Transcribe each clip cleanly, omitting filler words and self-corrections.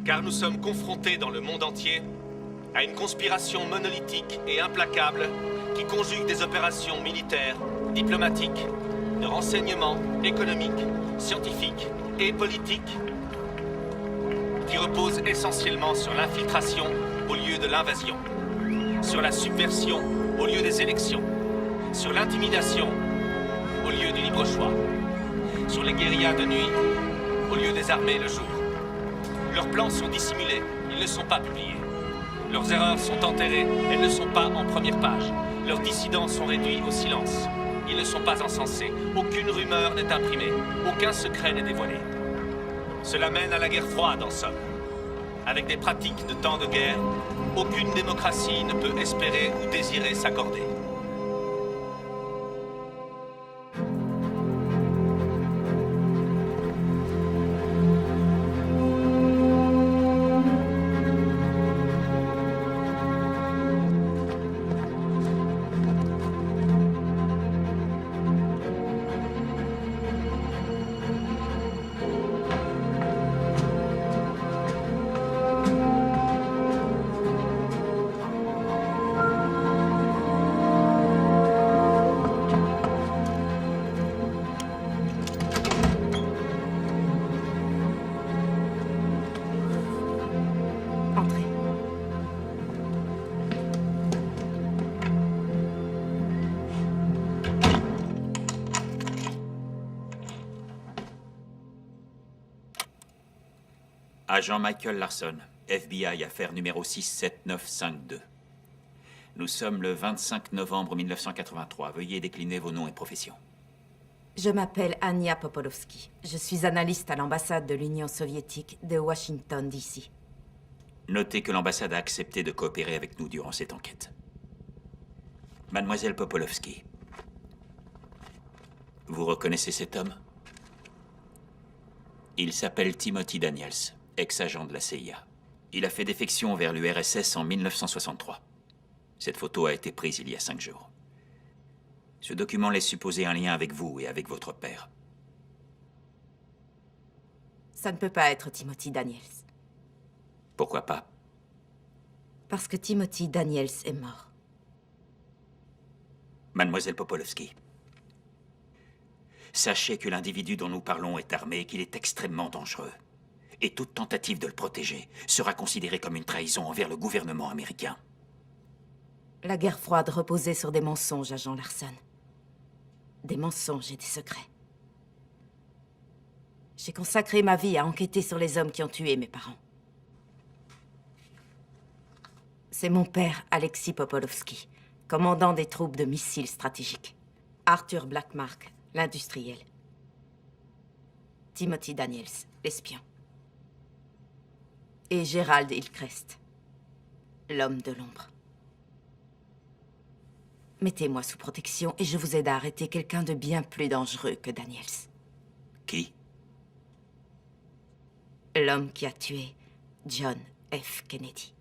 Car nous sommes confrontés dans le monde entier à une conspiration monolithique et implacable qui conjugue des opérations militaires, diplomatiques, de renseignement, économiques, scientifiques et politiques qui reposent essentiellement sur l'infiltration au lieu de l'invasion, sur la subversion au lieu des élections, sur l'intimidation au lieu du libre choix, sur les guérillas de nuit au lieu des armées le jour. Leurs plans sont dissimulés, ils ne sont pas publiés. Leurs erreurs sont enterrées, elles ne sont pas en première page. Leurs dissidents sont réduits au silence. Ils ne sont pas encensés, aucune rumeur n'est imprimée, aucun secret n'est dévoilé. Cela mène à la guerre froide en somme. Avec des pratiques de temps de guerre, aucune démocratie ne peut espérer ou désirer s'accorder. Agent Michael Larson, FBI, affaire numéro 67952. Nous sommes le 25 novembre 1983. Veuillez décliner vos noms et professions. Je m'appelle Anya Popolovsky. Je suis analyste à l'ambassade de l'Union soviétique de Washington, D.C. Notez que l'ambassade a accepté de coopérer avec nous durant cette enquête. Mademoiselle Popolovsky, vous reconnaissez cet homme? Il s'appelle Timothy Daniels, ex-agent de la CIA. Il a fait défection vers l'URSS en 1963. Cette photo a été prise il y a 5 jours. Ce document laisse supposer un lien avec vous et avec votre père. Ça ne peut pas être Timothy Daniels. Pourquoi pas? Parce que Timothy Daniels est mort. Mademoiselle Popolovsky, sachez que l'individu dont nous parlons est armé et qu'il est extrêmement dangereux. Et toute tentative de le protéger sera considérée comme une trahison envers le gouvernement américain. La guerre froide reposait sur des mensonges, agent Larson. Des mensonges et des secrets. J'ai consacré ma vie à enquêter sur les hommes qui ont tué mes parents. C'est mon père, Alexis Popolovsky, commandant des troupes de missiles stratégiques. Arthur Blackmark, l'industriel. Timothy Daniels, l'espion. Et Gerald Hillcrest, l'homme de l'ombre. Mettez-moi sous protection et je vous aide à arrêter quelqu'un de bien plus dangereux que Daniels. Qui? L'homme qui a tué John F. Kennedy.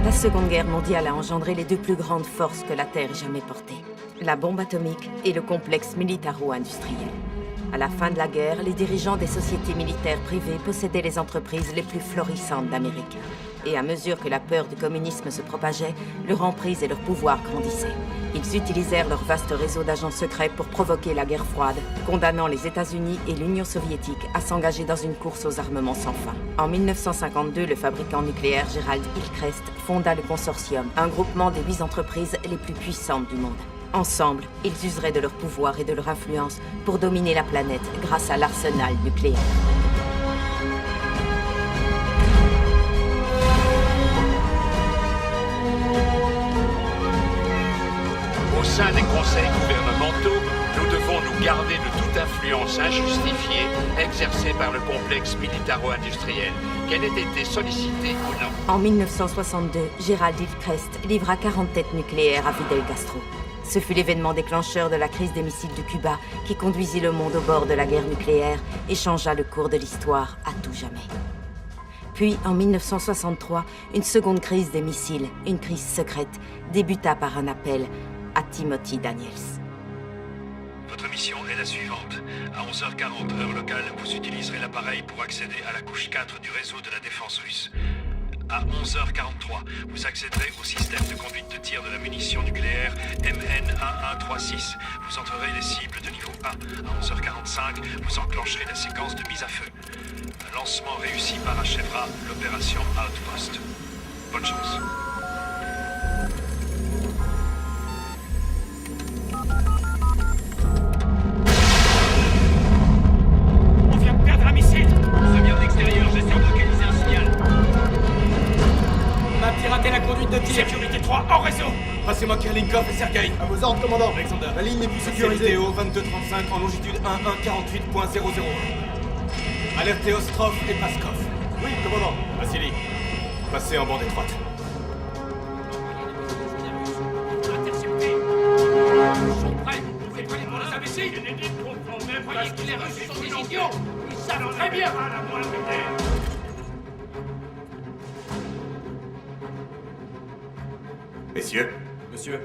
La Seconde Guerre mondiale a engendré les deux plus grandes forces que la Terre ait jamais portées. La bombe atomique et le complexe militaro-industriel. À la fin de la guerre, les dirigeants des sociétés militaires privées possédaient les entreprises les plus florissantes d'Amérique. Et à mesure que la peur du communisme se propageait, leur emprise et leur pouvoir grandissaient. Ils utilisèrent leur vaste réseau d'agents secrets pour provoquer la guerre froide, condamnant les États-Unis et l'Union soviétique à s'engager dans une course aux armements sans fin. En 1952, le fabricant nucléaire Gerald Hillcrest fonda le Consortium, un groupement des 8 entreprises les plus puissantes du monde. Ensemble, ils useraient de leur pouvoir et de leur influence pour dominer la planète grâce à l'arsenal nucléaire. Au sein des conseils gouvernementaux, nous devons nous garder de toute influence injustifiée exercée par le complexe militaro-industriel, qu'elle ait été sollicitée ou non. En 1962, Gerald Hillcrest livra 40 têtes nucléaires à Fidel Castro. Ce fut l'événement déclencheur de la crise des missiles de Cuba qui conduisit le monde au bord de la guerre nucléaire et changea le cours de l'histoire à tout jamais. Puis, en 1963, une seconde crise des missiles, une crise secrète, débuta par un appel à Timothy Daniels. Votre mission mission est la suivante. À 11h40 heure locale, vous utiliserez l'appareil pour accéder à la couche 4 du réseau de la défense russe. À 11h43, vous accéderez au système de conduite de tir de la munition nucléaire MN1136. Vous entrerez les cibles de niveau 1. À 11h45, vous enclencherez la séquence de mise à feu. Un lancement réussi parachèvera l'opération Outpost. Bonne chance. On vient de perdre un missile. Ça vient de l'extérieur, j'essaie de localiser un signal. On a piraté la conduite de tir. Sécurité 3, en réseau. Passez-moi Kirlinkov et Sergei. À vos ordres, commandant. Alexander. La ligne n'est plus sécurisée. Théo 2235 en longitude 1148.001. Alertez Ostrov et Paskov. Oui, commandant. Vassili, passez en bande étroite. Intercepté. Ils sont prêts. Vous êtes prêts pour les imbéciles. Voyez que les Russes sont des idiots. Ils savent très bien. Messieurs, Monsieur,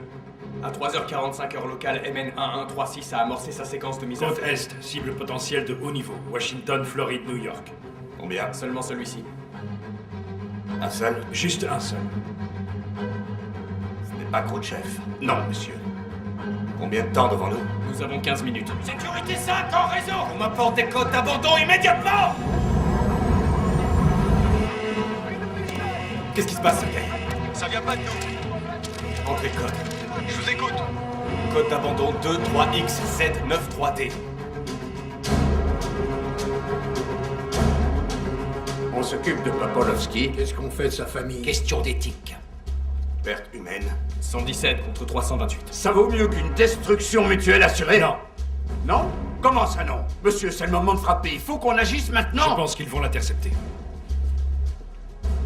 à 3h45 heure locale, MN1136 a amorcé sa séquence de mise à Côte feu. Est, cible potentielle de haut niveau. Washington, Floride, New York. combien? Seulement celui-ci. Un seul? Juste un seul. Ce n'est pas Khrouchtchev. Non, monsieur. Combien de temps devant nous? Nous avons 15 minutes. Sécurité 5, en réseau. On m'apporte des codes d'abandon immédiatement. Qu'est-ce qui se passe, Sergei? Ça vient pas de nous. Entrez code. Je vous écoute. Code d'abandon 23XZ93D. On s'occupe de Popolovski. Qu'est-ce qu'on fait de sa famille? Question d'éthique. Perte humaine. 117 contre 328. Ça vaut mieux qu'une destruction mutuelle assurée. Non. Non? Comment ça non? Monsieur, c'est le moment de frapper. Il faut qu'on agisse maintenant. Je pense qu'ils vont l'intercepter.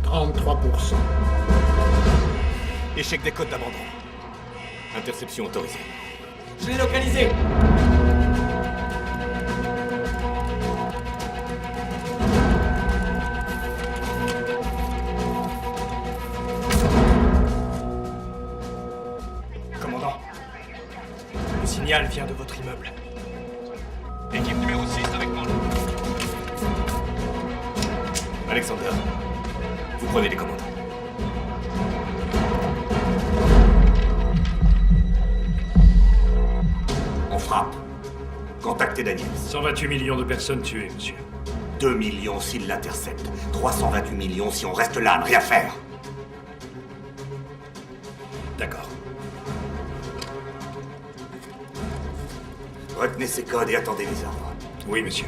33%. Échec des codes d'abandon. Interception autorisée. Je l'ai localisé. Commandant, le signal vient de votre immeuble. Équipe numéro 6 avec moi. Alexander, vous prenez les commandes. On frappe. Contactez Daniels. 128 millions de personnes tuées, monsieur. 2 millions s'il l'intercepte. 328 millions si on reste là à ne rien faire. D'accord. Retenez ces codes et attendez les ordres. Oui, monsieur.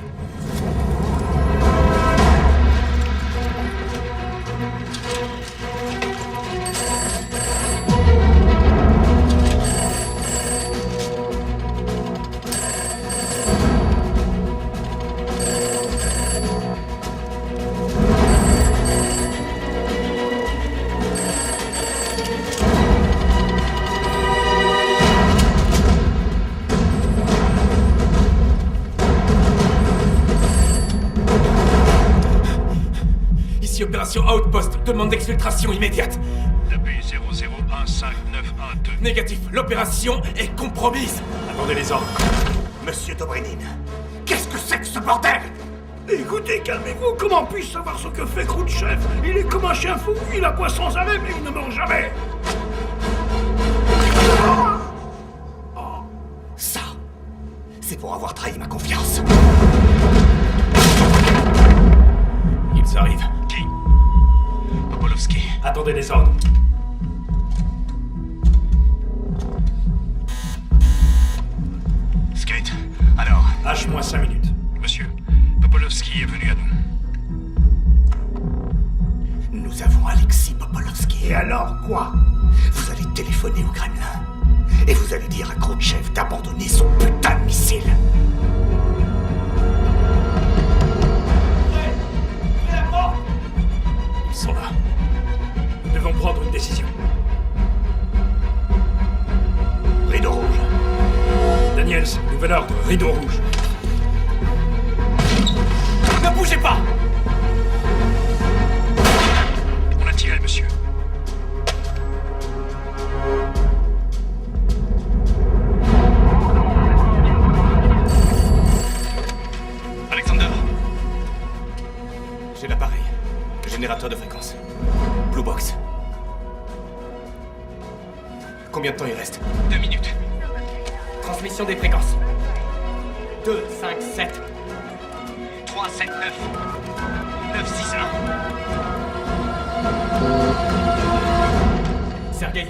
Ici, opération Outpost. Demande d'exfiltration immédiate. L'appui 00155912. Négatif. L'opération est compromise. Attendez les ordres. Monsieur Dobrynin, qu'est-ce que c'est que ce bordel? Écoutez, calmez-vous, comment puis-je savoir ce que fait Khrouchtchev? Il est comme un chien fou, il aboie sans arrêt, mais il ne meurt jamais. Ça, c'est pour avoir trahi ma confiance. Ils arrivent. Qui? Popolovski. Attendez les ordres. Skate. Alors, H-5 minutes. monsieur, Popolovski est venu à nous. Nous avons Alexis Popolovski. Et alors, quoi? Vous allez téléphoner au Kremlin. Et vous allez dire à Khrouchtchev d'abandonner son putain de missile. Ils sont là. Nous devons prendre une décision. Rideau rouge. Daniels, nouvel ordre, rideau rouge. Ne bougez pas. On a tiré, monsieur. Combien de temps il reste? 2 minutes. Transmission des fréquences. 2, 5, 7. 3, 7, 9. 9, 6, 1. Sergei,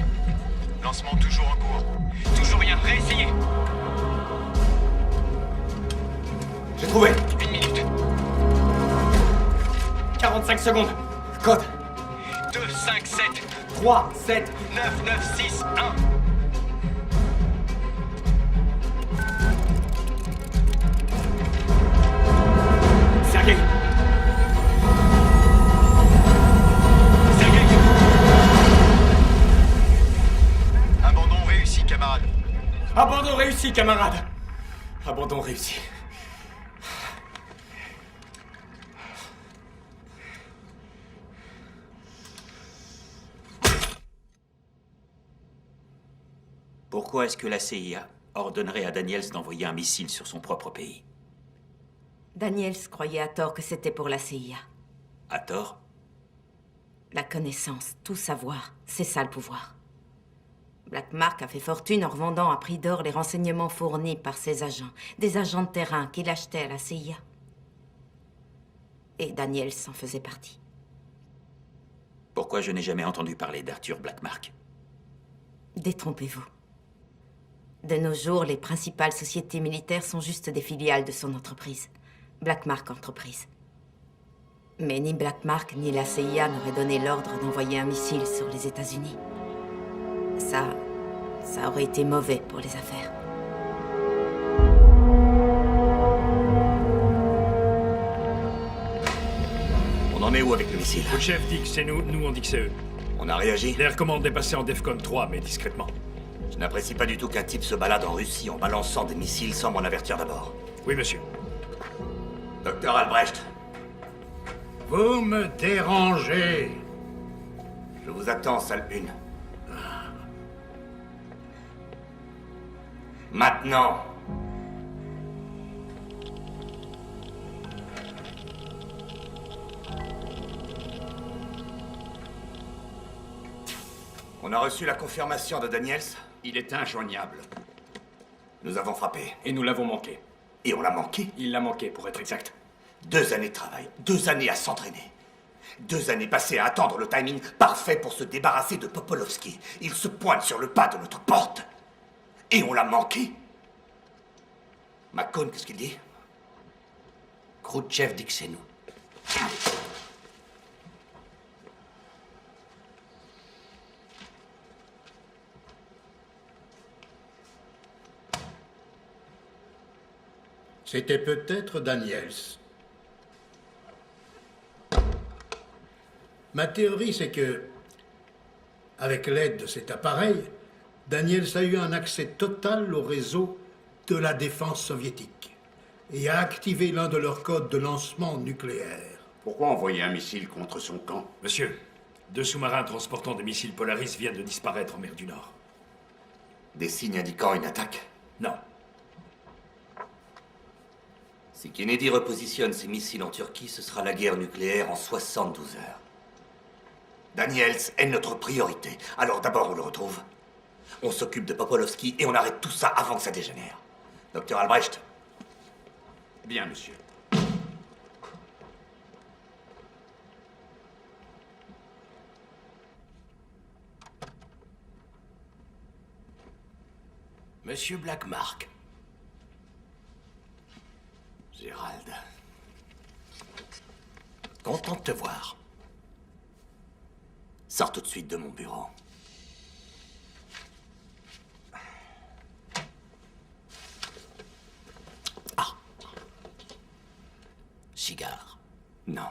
Lancement toujours en cours. Toujours rien. Réessayez. j'ai trouvé. 1 minute. 45 secondes. Code 2, 5, 7. 3, 7. 9, 9, 6, 1. Sergei. Sergei. Abandon réussi, camarade. Abandon réussi, camarade. Abandon réussi. Pourquoi est-ce que la CIA ordonnerait à Daniels d'envoyer un missile sur son propre pays? Daniels croyait à tort que c'était pour la CIA. À tort? La connaissance, tout savoir, c'est ça le pouvoir. Black Mark a fait fortune en revendant à prix d'or les renseignements fournis par ses agents, des agents de terrain qu'il achetait à la CIA. Et Daniels en faisait partie. Pourquoi je n'ai jamais entendu parler d'Arthur Blackmark? Détrompez-vous. De nos jours, les principales sociétés militaires sont juste des filiales de son entreprise. Black Mark Entreprise. Mais ni Black Mark ni la CIA n'auraient donné l'ordre d'envoyer un missile sur les États-Unis. Ça aurait été mauvais pour les affaires. On en est où avec le missile? Le chef dit que c'est nous, nous on dit que c'est eux. On a réagi? L'air commande est passé en Defcon 3, mais discrètement. Je n'apprécie pas du tout qu'un type se balade en Russie en balançant des missiles sans m'en avertir d'abord. Oui, monsieur. Docteur Albrecht, Vous me dérangez. je vous attends, salle 1. Maintenant. On a reçu la confirmation de Daniels. Il est injoignable. Nous avons frappé. Et nous l'avons manqué. Et on l'a manqué. Il l'a manqué, pour être exact. 2 années de travail, 2 années à s'entraîner. 2 années passées à attendre le timing parfait pour se débarrasser de Popolovski. Il se pointe sur le pas de notre porte. Et on l'a manqué. McCone, qu'est-ce qu'il dit? Khrouchtchev dit que c'est nous. C'était peut-être Daniels. Ma théorie, c'est que, avec l'aide de cet appareil, Daniels a eu un accès total au réseau de la défense soviétique et a activé l'un de leurs codes de lancement nucléaire. Pourquoi envoyer un missile contre son camp? Monsieur, 2 sous-marins transportant des missiles Polaris viennent de disparaître en mer du Nord. Des signes indiquant une attaque? Non. Si Kennedy repositionne ses missiles en Turquie, ce sera la guerre nucléaire en 72 heures. Daniels est notre priorité. Alors d'abord, on le retrouve. On s'occupe de Popolovski et on arrête tout ça avant que ça dégénère. Docteur Albrecht. Bien, monsieur. Monsieur Blackmark. Gérald. Content de te voir. Sors tout de suite de mon bureau. Cigare. Non.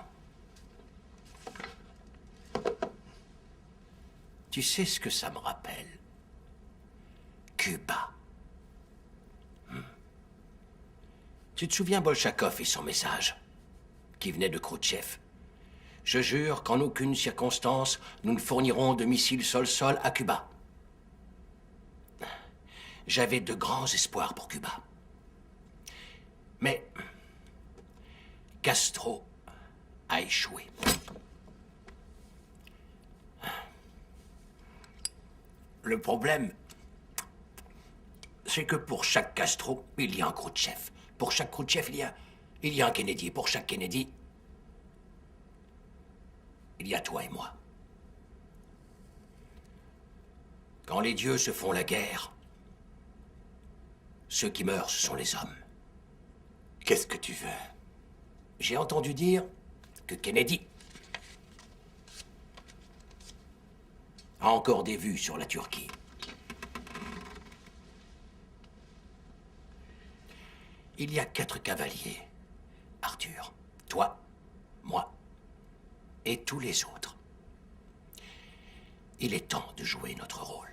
Tu sais ce que ça me rappelle? Cuba. Tu te souviens Bolchakov et son message, qui venait de Khrouchtchev? Je jure qu'en aucune circonstance, nous ne fournirons de missiles sol-sol à Cuba. J'avais de grands espoirs pour Cuba. Mais Castro a échoué. Le problème, c'est que pour chaque Castro, il y a un Khrouchtchev. Pour chaque Khrouchtchev, il y a un Kennedy. Pour chaque Kennedy, il y a toi et moi. Quand les dieux se font la guerre, ceux qui meurent, ce sont les hommes. Qu'est-ce que tu veux? J'ai entendu dire que Kennedy a encore des vues sur la Turquie. Il y a 4 cavaliers. Arthur, toi, moi et tous les autres. Il est temps de jouer notre rôle.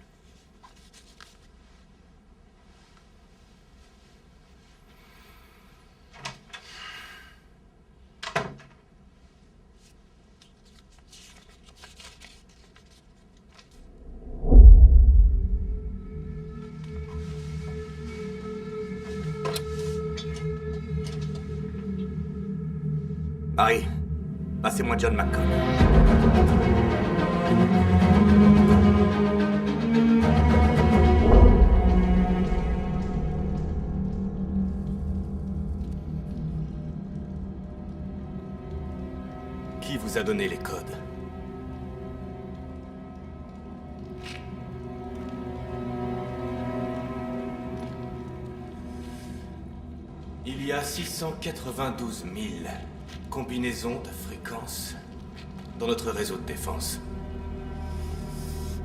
Harry, passez-moi John McCone. Qui vous a donné les codes? Il y a 692 000 combinaisons de fréquences dans notre réseau de défense.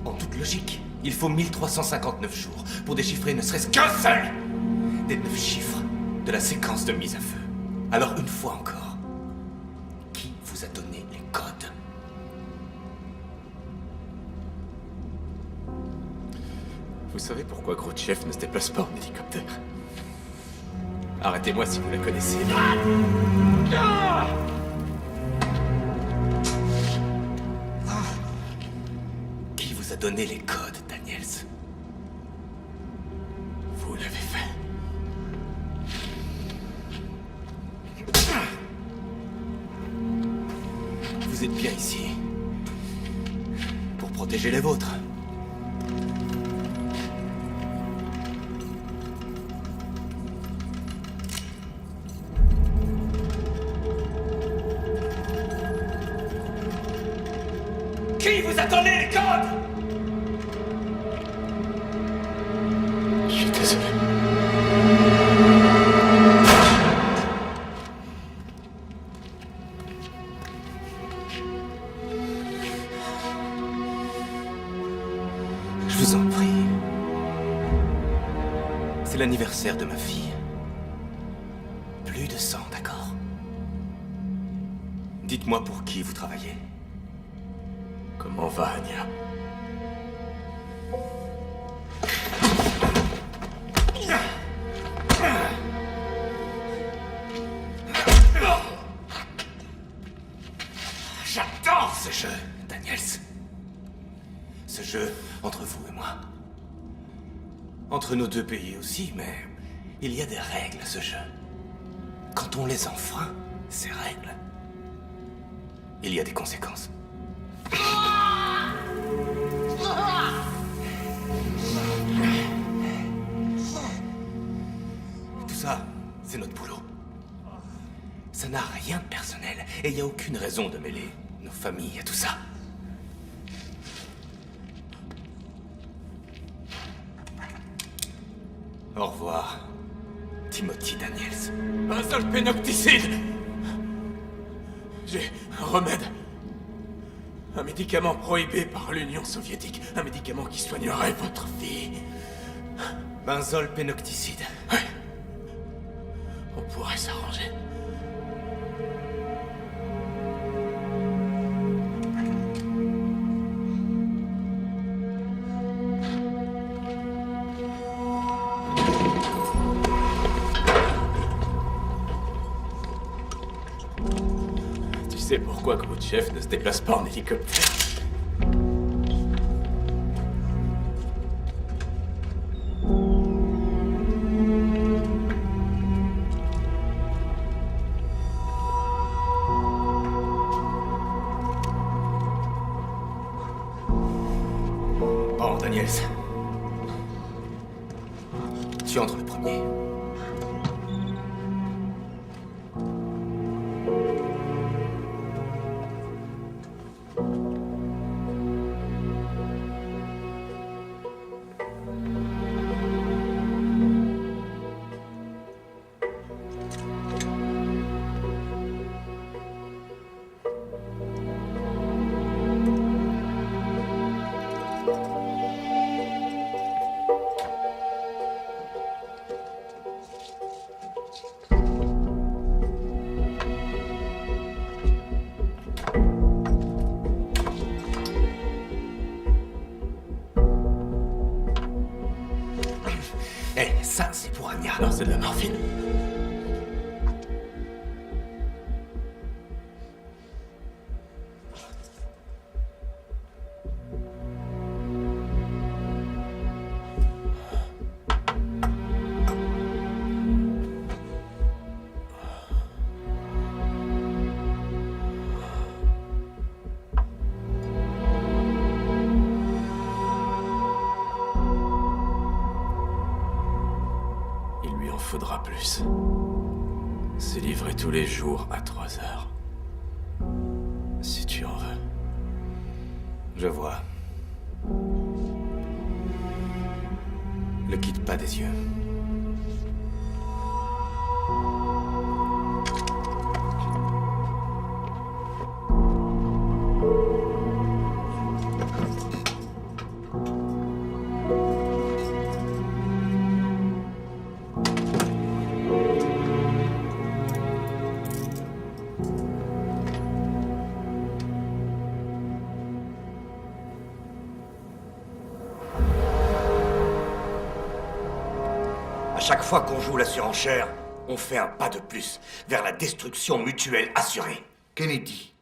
En toute logique, il faut 1359 jours pour déchiffrer ne serait-ce qu'un seul des 9 chiffres de la séquence de mise à feu. Alors une fois encore, qui vous a donné les codes? Vous savez pourquoi Khrouchtchev ne se déplace pas en hélicoptère? Arrêtez-moi si vous la connaissez. Qui vous a donné les codes, Daniels? Vous l'avez fait. Vous êtes bien ici pour protéger les vôtres. Qui vous a donné les codes? Je suis désolé. Je vous en prie. C'est l'anniversaire de ma fille. Plus de sang, d'accord? Dites-moi pour qui vous travaillez. Comment va, Anya? J'adore ce jeu, Daniels. Ce jeu entre vous et moi. Entre nos deux pays aussi, mais il y a des règles à ce jeu. Quand on les enfreint, ces règles, il y a des conséquences. Tout ça, c'est notre boulot. Ça n'a rien de personnel, et il n'y a aucune raison de mêler nos familles à tout ça. Au revoir, Timothy Daniels. Un seul pénocticide! J'ai un remède. Un médicament prohibé par l'Union soviétique. Un médicament qui soignerait votre fille. Benzol pénocticide. Ouais. On pourrait s'arranger. Tu sais pourquoi Khrouchtchev ne se déplace pas en hélicoptère? Bon, Daniels. Tu entres le premier. Eh, ça, c'est pour Anya. Non, c'est de la morphine. Il lui en faudra plus. C'est livré tous les jours à 3 heures. Si tu en veux. Je vois. Le quitte pas des yeux. À chaque fois qu'on joue la surenchère, on fait un pas de plus vers la destruction mutuelle assurée. Kennedy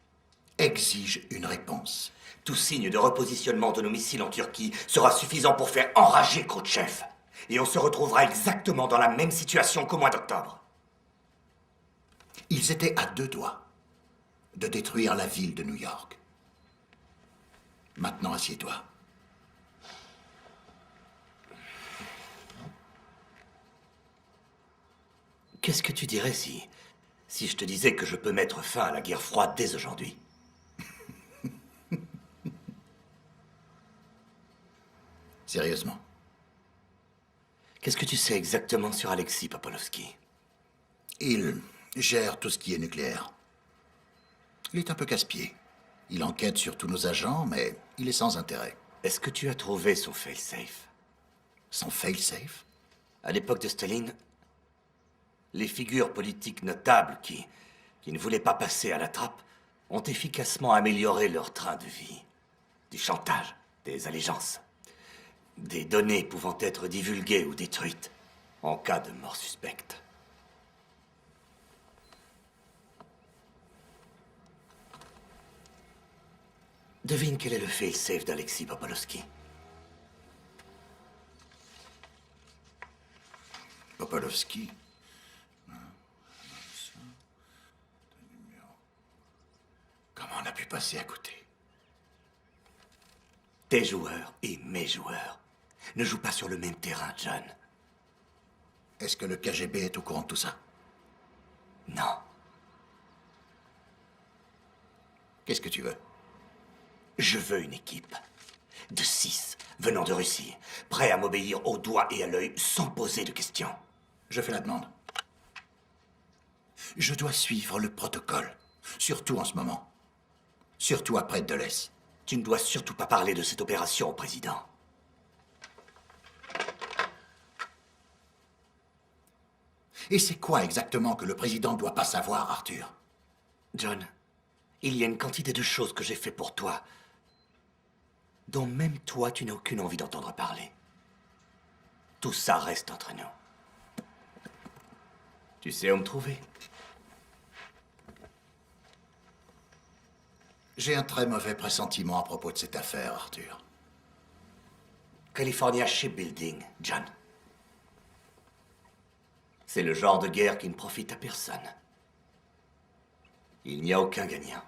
exige une réponse. Tout signe de repositionnement de nos missiles en Turquie sera suffisant pour faire enrager Khrouchtchev. Et on se retrouvera exactement dans la même situation qu'au mois d'octobre. Ils étaient à 2 doigts de détruire la ville de New York. Maintenant, assieds-toi. Qu'est-ce que tu dirais si je te disais que je peux mettre fin à la guerre froide dès aujourd'hui? Sérieusement. Qu'est-ce que tu sais exactement sur Alexis Popolovski? Il gère tout ce qui est nucléaire. Il est un peu casse-pied. Il enquête sur tous nos agents, mais il est sans intérêt. Est-ce que tu as trouvé son fail-safe? Son fail-safe? À l'époque de Staline, les figures politiques notables qui ne voulaient pas passer à la trappe ont efficacement amélioré leur train de vie. Du chantage, des allégeances, des données pouvant être divulguées ou détruites en cas de mort suspecte. Devine quel est le fail-safe d'Alexis Popolovski. Popolovski. Comment on a pu passer à côté? Tes joueurs et mes joueurs ne jouent pas sur le même terrain, John. Est-ce que le KGB est au courant de tout ça? Non. Qu'est-ce que tu veux? Je veux une équipe de 6 venant de Russie, prêts à m'obéir au doigt et à l'œil sans poser de questions. Je fais la demande. Je dois suivre le protocole, surtout en ce moment. Surtout après Dulles. Tu ne dois surtout pas parler de cette opération au président. Et c'est quoi exactement que le président ne doit pas savoir, Arthur? John, il y a une quantité de choses que j'ai fait pour toi dont même toi, tu n'as aucune envie d'entendre parler. Tout ça reste entre nous. Tu sais où me trouver? J'ai un très mauvais pressentiment à propos de cette affaire, Arthur. California Shipbuilding, John. C'est le genre de guerre qui ne profite à personne. Il n'y a aucun gagnant.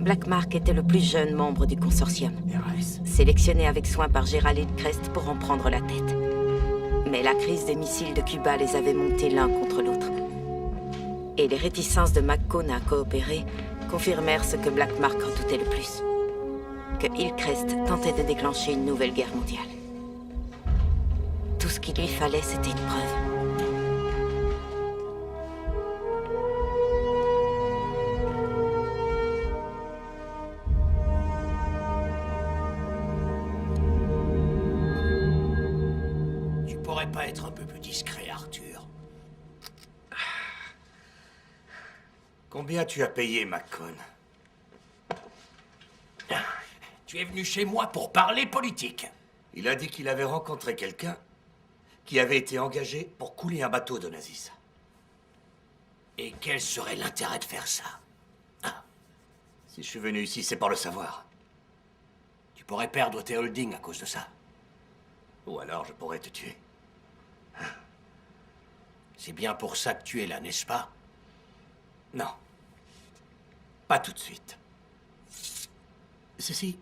Black Mark était le plus jeune membre du consortium, RS. sélectionné avec soin par Gerald Hillcrest pour en prendre la tête. Mais la crise des missiles de Cuba les avait montés l'un contre l'autre. Et les réticences de McCone à coopérer confirmèrent ce que Black Mark redoutait le plus. Que Hillcrest tentait de déclencher une nouvelle guerre mondiale. Tout ce qu'il lui fallait, c'était une preuve. Tu pourrais pas être un peu plus discret, Arthur? Combien tu as payé, McCone? Tu es venu chez moi pour parler politique. Il a dit qu'il avait rencontré quelqu'un qui avait été engagé pour couler un bateau de nazis. Et quel serait l'intérêt de faire ça? Si je suis venu ici, c'est pour le savoir. Tu pourrais perdre tes holdings à cause de ça. Ou alors je pourrais te tuer. C'est bien pour ça que tu es là, n'est-ce pas? Non. Pas tout de suite. Ceci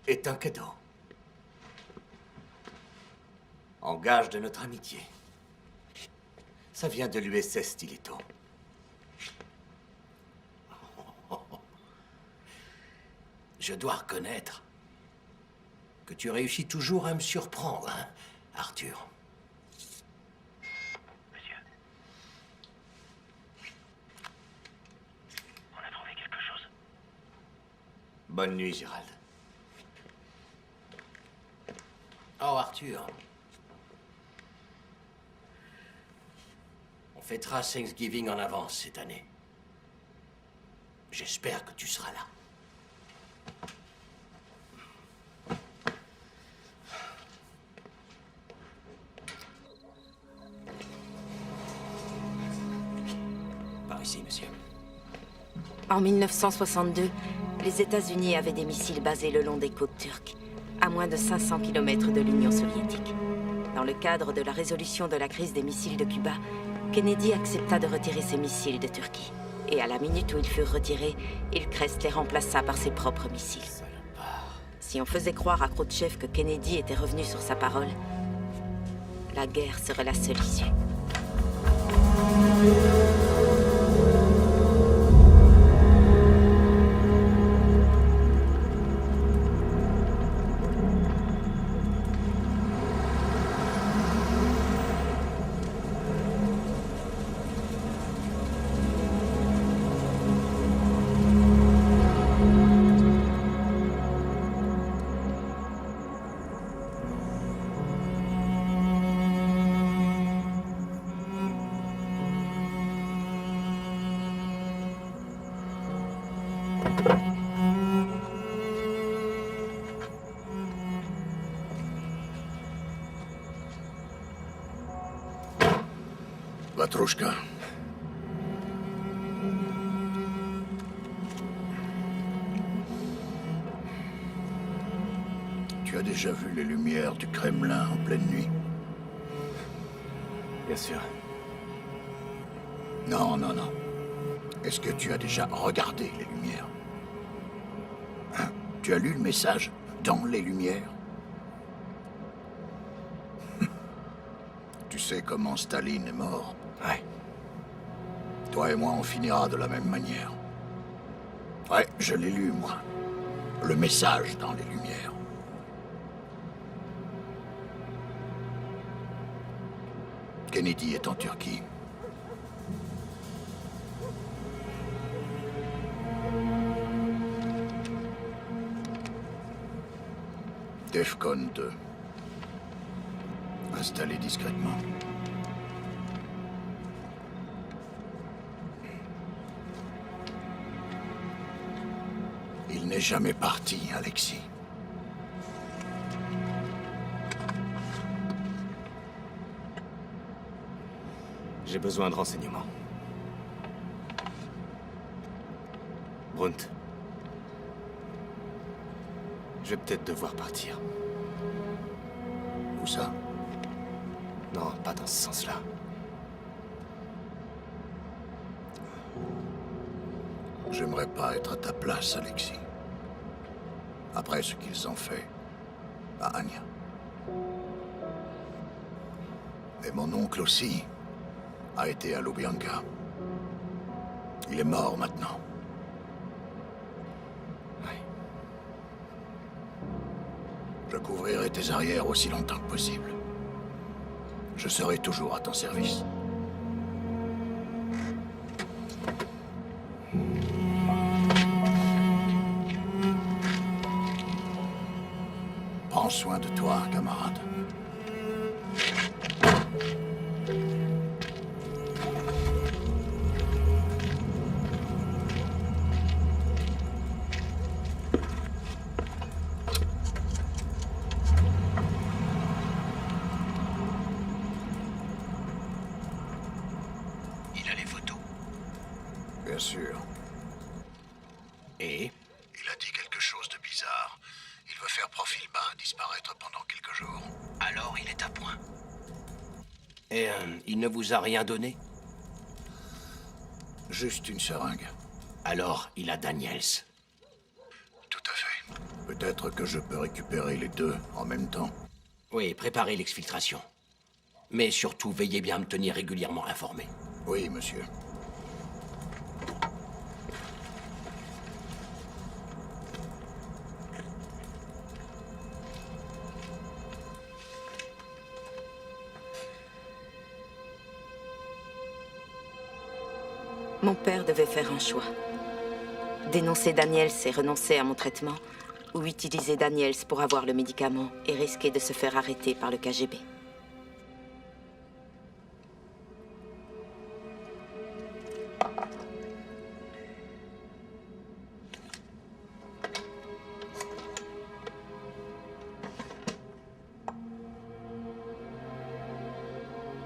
est un cadeau. En gage de notre amitié. Ça vient de l'USS Stiletto. Je dois reconnaître que tu réussis toujours à me surprendre, hein, Arthur. Monsieur. On a trouvé quelque chose. Bonne nuit, Gérald. Oh, Arthur. On fêtera Thanksgiving en avance cette année. J'espère que tu seras là. Par ici, monsieur. En 1962, les États-Unis avaient des missiles basés le long des côtes turques, à moins de 500 km de l'Union soviétique. Dans le cadre de la résolution de la crise des missiles de Cuba, Kennedy accepta de retirer ses missiles de Turquie. Et à la minute où ils furent retirés, Hillcrest les remplaça par ses propres missiles. Si on faisait croire à Khrouchtchev que Kennedy était revenu sur sa parole, la guerre serait la seule issue. Vatrouchka. Tu as déjà vu les lumières du Kremlin en pleine nuit? Bien sûr. Non, non, non. Est-ce que tu as déjà regardé les lumières? Hein? Tu as lu le message dans les lumières? Tu sais comment Staline est mort? Ouais. Toi et moi, on finira de la même manière. Ouais, je l'ai lu, moi. Le message dans les lumières. Kennedy est en Turquie. Defcon 2. Installé discrètement. Il n'est jamais parti, Alexis. J'ai besoin de renseignements. Brunt. Je vais peut-être devoir partir. Où ça? Non, pas dans ce sens-là. J'aimerais pas être à ta place, Alexis. Après ce qu'ils ont fait à Anya. Et mon oncle aussi a été à Lubyanka. Il est mort maintenant. Ouais. Je couvrirai tes arrières aussi longtemps que possible. Je serai toujours à ton service. Prends soin de toi, camarade. Il a les photos. Bien sûr. Et Il a dit quelque chose de bizarre. Il veut faire profil bas, disparaître pendant quelques jours. alors il est à point. Et il ne vous a rien donné? Juste une seringue. Alors il a Daniels. Tout à fait. Peut-être que je peux récupérer les deux en même temps. Oui, préparez l'exfiltration. Mais surtout, veillez bien à me tenir régulièrement informé. Oui, monsieur. Mon père devait faire un choix. Dénoncer Daniels et renoncer à mon traitement, ou utiliser Daniels pour avoir le médicament et risquer de se faire arrêter par le KGB.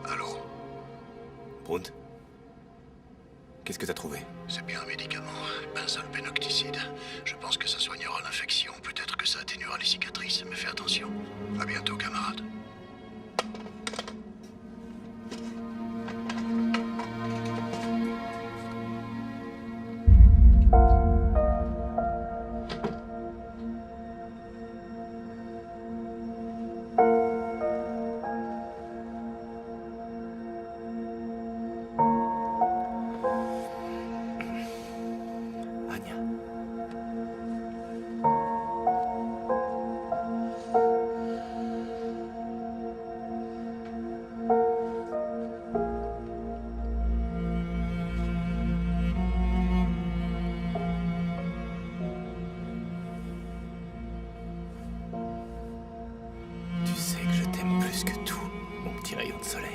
Allô? Brunt? Qu'est-ce que t'as trouvé? C'est bien un médicament, benzolpénocticide. Je pense que ça soignera l'infection, peut-être que ça atténuera les cicatrices, mais fais attention. À bientôt, camarade. Anya. Tu sais que je t'aime plus que tout, mon petit rayon de soleil.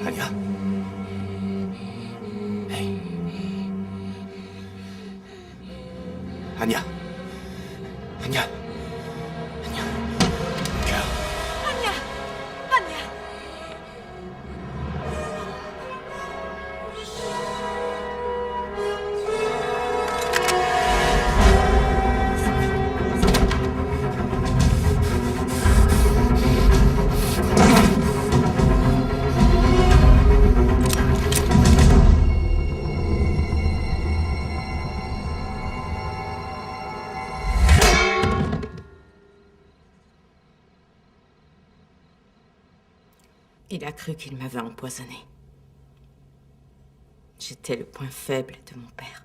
Anya. Hey. Anya. Anya. Anya. Mon cœur. Anya! Anya! Il a cru qu'il m'avait empoisonné. J'étais le point faible de mon père.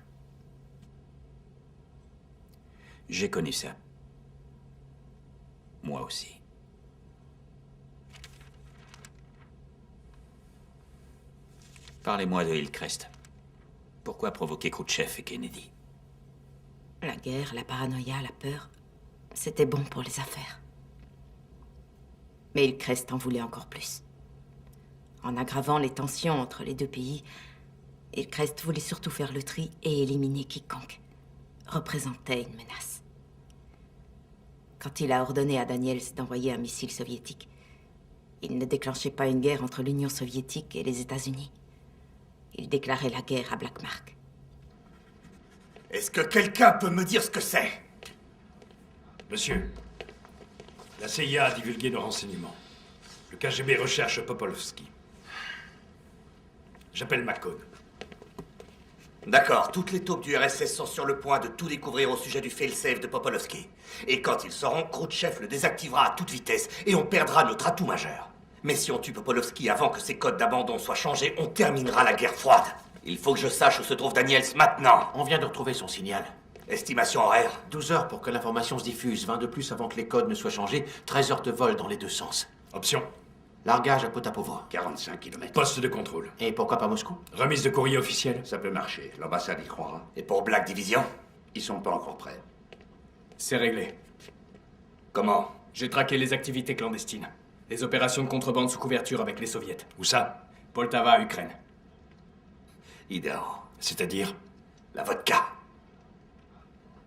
J'ai connu ça. Moi aussi. Parlez-moi de Hillcrest. Pourquoi provoquer Khrouchtchev et Kennedy? La guerre, la paranoïa, la peur, c'était bon pour les affaires. Mais Hillcrest en voulait encore plus. En aggravant les tensions entre les deux pays, Hillcrest voulait surtout faire le tri et éliminer quiconque représentait une menace. Quand il a ordonné à Daniels d'envoyer un missile soviétique, il ne déclenchait pas une guerre entre l'Union soviétique et les États-Unis. Il déclarait la guerre à Black Mark. Est-ce que quelqu'un peut me dire ce que c'est? Monsieur, la CIA a divulgué nos renseignements. Le KGB recherche Popolovski. J'appelle McCone. D'accord, toutes les taupes du RSS sont sur le point de tout découvrir au sujet du fail-safe de Popolovski. Et quand ils sauront, Khrouchtchev le désactivera à toute vitesse et on perdra notre atout majeur. Mais si on tue Popolovski avant que ses codes d'abandon soient changés, on terminera la guerre froide. Il faut que je sache où se trouve Daniels maintenant. On vient de retrouver son signal. Estimation horaire. 12 heures pour que l'information se diffuse, 20 de plus avant que les codes ne soient changés, 13 heures de vol dans les deux sens. Option. Largage à Potapovo. 45 km. Poste de contrôle. Et pourquoi pas Moscou? Remise de courrier officiel. Ça peut marcher. L'ambassade y croira. Et pour Black Division? Ils sont pas encore prêts. C'est réglé. Comment? J'ai traqué les activités clandestines. Les opérations de contrebande sous couverture avec les soviets. Où ça? Poltava, Ukraine. Idaho. C'est-à-dire? La vodka.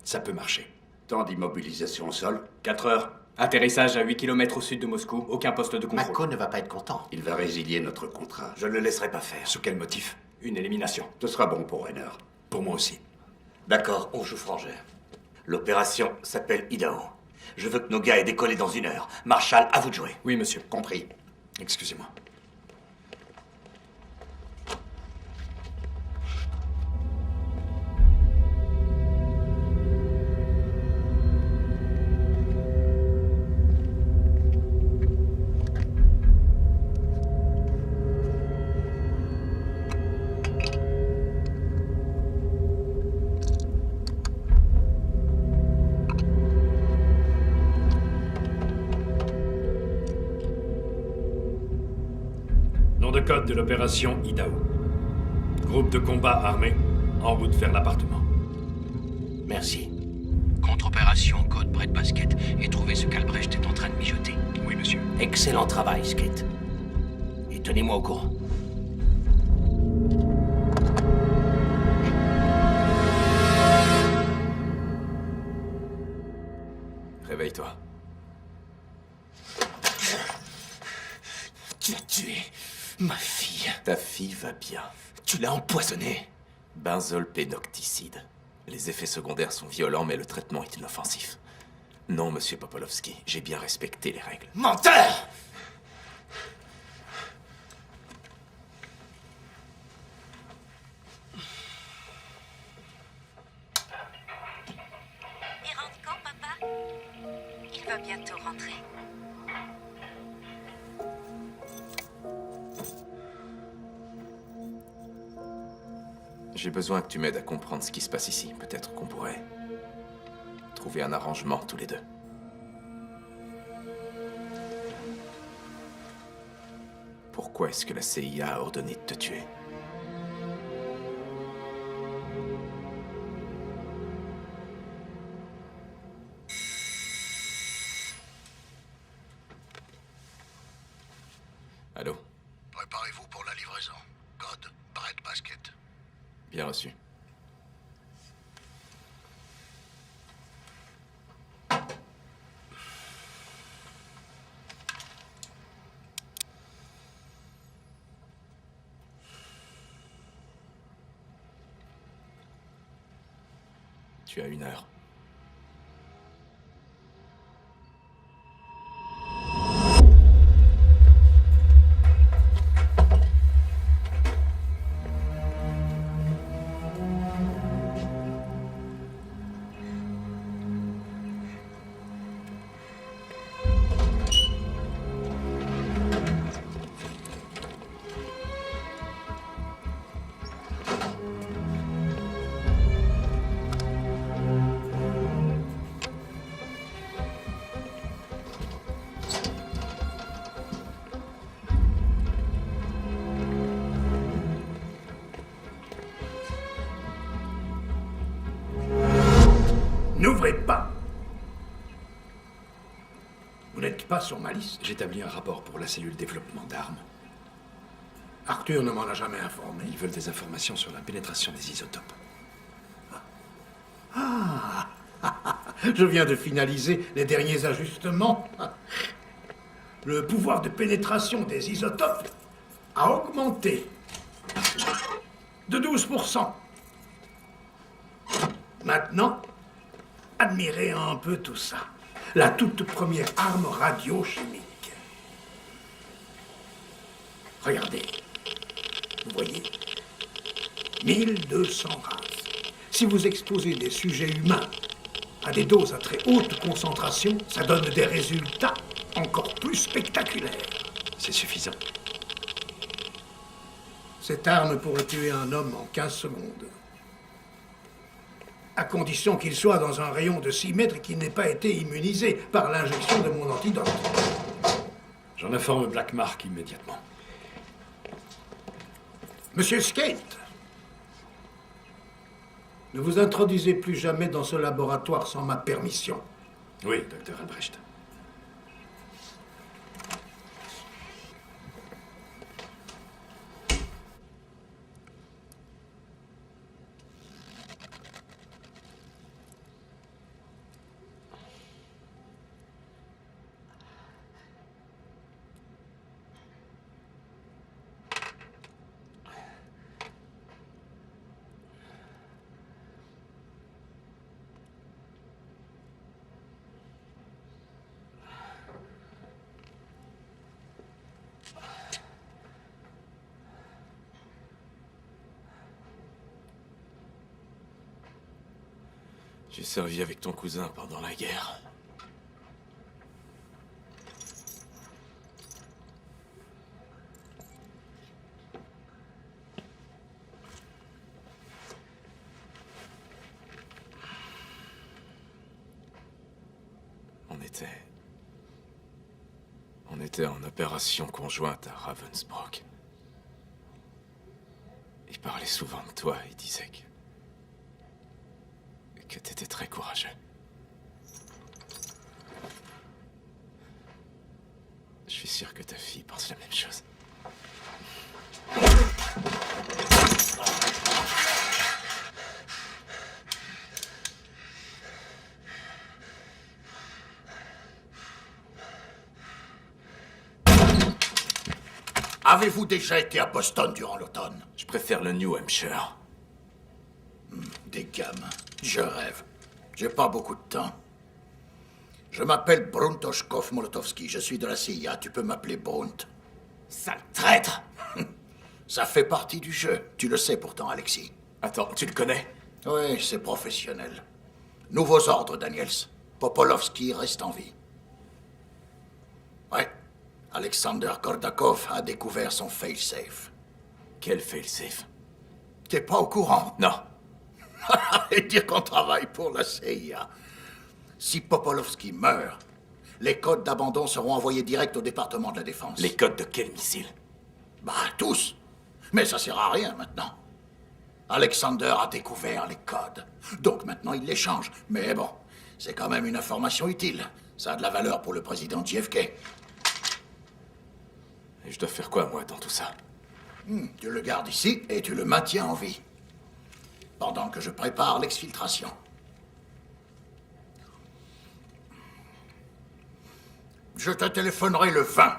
Ça peut marcher. Temps d'immobilisation au sol. 4 heures. Atterrissage à 8 km au sud de Moscou. Aucun poste de contrôle. McCone ne va pas être content. Il va résilier notre contrat. Je ne le laisserai pas faire. Sous quel motif? Une élimination. Ce sera bon pour Renner. Pour moi aussi. D'accord, on joue frangin. L'opération s'appelle Idaho. Je veux que nos gars aient décollé dans 1 heure. Marshall, à vous de jouer. Oui, monsieur. Compris. Excusez-moi. Nom de code de l'opération Idaho. Groupe de combat armé, en route vers l'appartement. Merci. Contre-opération, code breadbasket. Et trouver ce qu'Albrecht est en train de mijoter. Oui, monsieur. Excellent travail, Skate. Et tenez-moi au courant. Réveille-toi. Tu as tué ma fille. Ta fille va bien. Tu l'as empoisonnée. Benzolpénocticide. Les effets secondaires sont violents, mais le traitement est inoffensif. Non, monsieur Popolovski, j'ai bien respecté les règles. Menteur! Il rentre quand, papa? Il va bientôt rentrer. J'ai besoin que tu m'aides à comprendre ce qui se passe ici. Peut-être qu'on pourrait trouver un arrangement tous les deux. Pourquoi est-ce que la CIA a ordonné de te tuer? Allô? Préparez-vous pour la livraison. Code breadbasket. Bien reçu. Tu as 1 heure. N'ouvrez pas! Vous n'êtes pas sur ma liste. J'établis un rapport pour la cellule développement d'armes. Arthur ne m'en a jamais informé. Ils veulent des informations sur la pénétration des isotopes. Ah, je viens de finaliser les derniers ajustements. Le pouvoir de pénétration des isotopes a augmenté de 12%. Maintenant, admirez un peu tout ça. La toute première arme radiochimique. Regardez. Vous voyez 1200 races. Si vous exposez des sujets humains à des doses à très haute concentration, ça donne des résultats encore plus spectaculaires. C'est suffisant. Cette arme pourrait tuer un homme en 15 secondes. À condition qu'il soit dans un rayon de 6 mètres et qu'il n'ait pas été immunisé par l'injection de mon antidote. J'en informe Black Mark immédiatement. Monsieur Skate, ne vous introduisez plus jamais dans ce laboratoire sans ma permission. Oui, docteur Albrecht. J'ai servi avec ton cousin pendant la guerre. On était en opération conjointe à Ravensbrück. Il parlait souvent de toi et disait que t'étais très courageux. Je suis sûr que ta fille pense la même chose. Avez-vous déjà été à Boston durant l'automne? Je préfère le New Hampshire. Des gamins. Je rêve. J'ai pas beaucoup de temps. Je m'appelle Bruntoshkov Molotowski. Je suis de la CIA. Tu peux m'appeler Brunt. Sale traître! Ça fait partie du jeu. Tu le sais pourtant, Alexis. Attends, tu le connais? Oui, c'est professionnel. Nouveaux ordres, Daniels. Popolovski reste en vie. Ouais. Alexander Kordakov a découvert son fail-safe. Quel fail-safe? T'es pas au courant? Non. Et dire qu'on travaille pour la CIA. Si Popolovski meurt, les codes d'abandon seront envoyés direct au département de la Défense. Les codes de quel missile? Bah, tous. Mais ça sert à rien maintenant. Alexander a découvert les codes. Donc maintenant, il les change. Mais bon, c'est quand même une information utile. Ça a de la valeur pour le président JFK. Et je dois faire quoi, moi, dans tout ça? Tu le gardes ici et tu le maintiens en vie. Pendant que je prépare l'exfiltration. Je te téléphonerai le 20.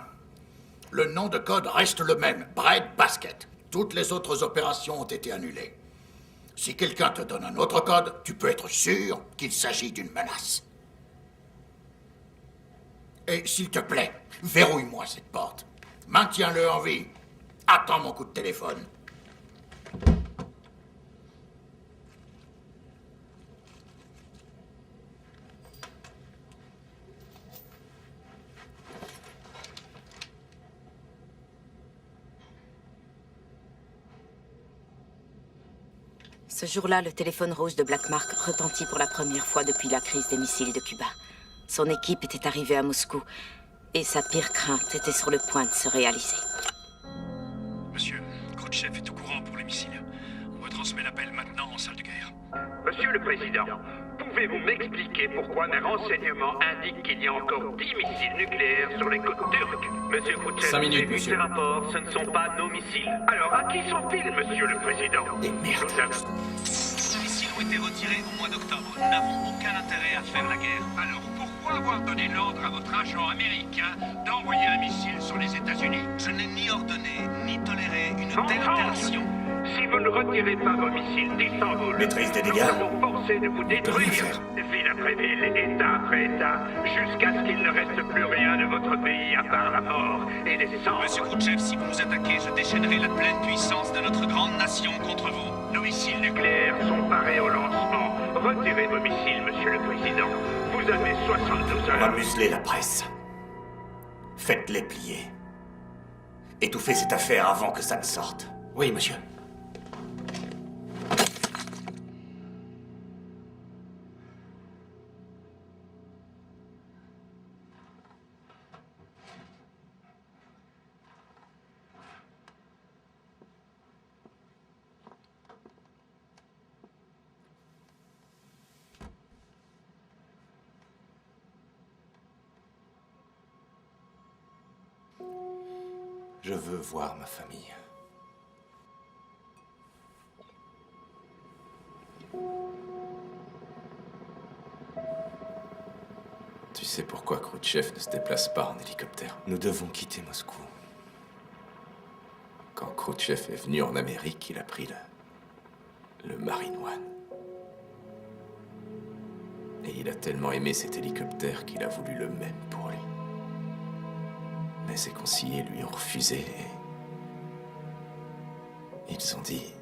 Le nom de code reste le même, Bread Basket. Toutes les autres opérations ont été annulées. Si quelqu'un te donne un autre code, tu peux être sûr qu'il s'agit d'une menace. Et s'il te plaît, verrouille-moi cette porte. Maintiens-le en vie. Attends mon coup de téléphone. Ce jour-là, le téléphone rouge de Black Mark retentit pour la première fois depuis la crise des missiles de Cuba. Son équipe était arrivée à Moscou, et sa pire crainte était sur le point de se réaliser. Monsieur, Khrouchtchev est au courant pour les missiles. On veut transmets l'appel maintenant en salle de guerre. Monsieur le Président, pouvez-vous m'expliquer pourquoi mes renseignements indiquent qu'il y a encore 10 missiles nucléaires sur les côtes turques? Monsieur Khrouchtchev, 5 minutes, j'ai vu monsieur. ces rapports, ce ne sont pas nos missiles. Alors, à qui sont-ils, Monsieur le Président? Des merdes. Nous avons- Ces missiles ont été retirés au mois d'octobre. Nous n'avons aucun intérêt à faire la guerre. Alors, pourquoi avoir donné l'ordre à votre agent américain d'envoyer un missile sur les États-Unis? Je n'ai ni ordonné, ni toléré une Enfants, telle opération. si vous ne retirez pas vos missiles d'Istanbul, Maîtrise des nous dégâts. serons forcés de vous détruire, ville après ville, État après État, jusqu'à ce qu'il ne reste plus rien de votre pays à part la mort et les cendres. Monsieur Khrouchtchev, si vous nous attaquez, je déchaînerai la pleine puissance de notre grande nation contre vous. Nos missiles nucléaires sont parés au lancement. Retirez vos missiles, Monsieur le Président. Vous avez 72 On va heures. museler la presse. Faites-les plier. Étouffez cette affaire avant que ça ne sorte. Oui, monsieur. Je veux voir ma famille. Tu sais pourquoi Khrouchtchev ne se déplace pas en hélicoptère? Nous devons quitter Moscou. Quand Khrouchtchev est venu en Amérique, il a pris le Marine One. Et il a tellement aimé cet hélicoptère qu'il a voulu le même pour lui. Mais ses conseillers lui ont refusé et ils ont dit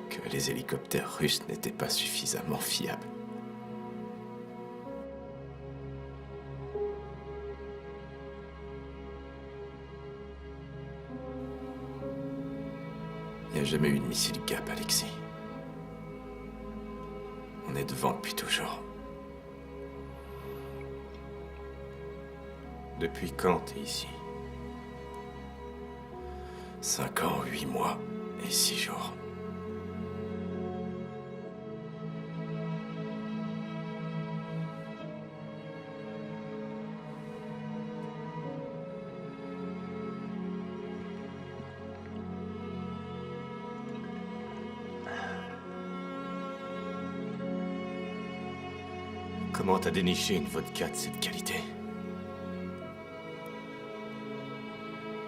que les hélicoptères russes n'étaient pas suffisamment fiables. Il n'y a jamais eu de missile Gap, Alexis. On est devant depuis toujours. Depuis quand t'es ici? 5 ans, 8 mois et 6 jours. Comment t'as déniché une vodka de cette qualité?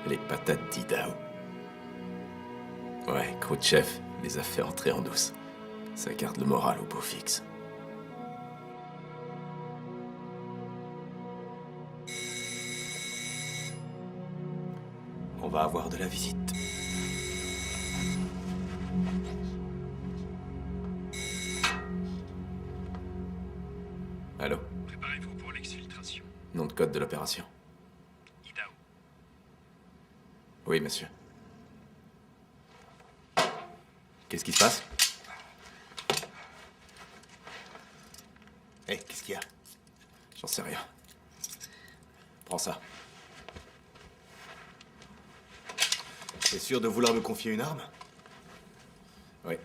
Les patates d'Idaho. Ouais, Khrouchtchev les a fait entrer en douce. Ça garde le moral au beau fixe. On va avoir de la visite. Allô? Préparez-vous pour l'exfiltration. Nom de code de l'opération? Idaho. Oui, monsieur. Qu'est-ce qui se passe? Hé, qu'est-ce qu'il y a? J'en sais rien. Prends ça. T'es sûr de vouloir me confier une arme? Oui.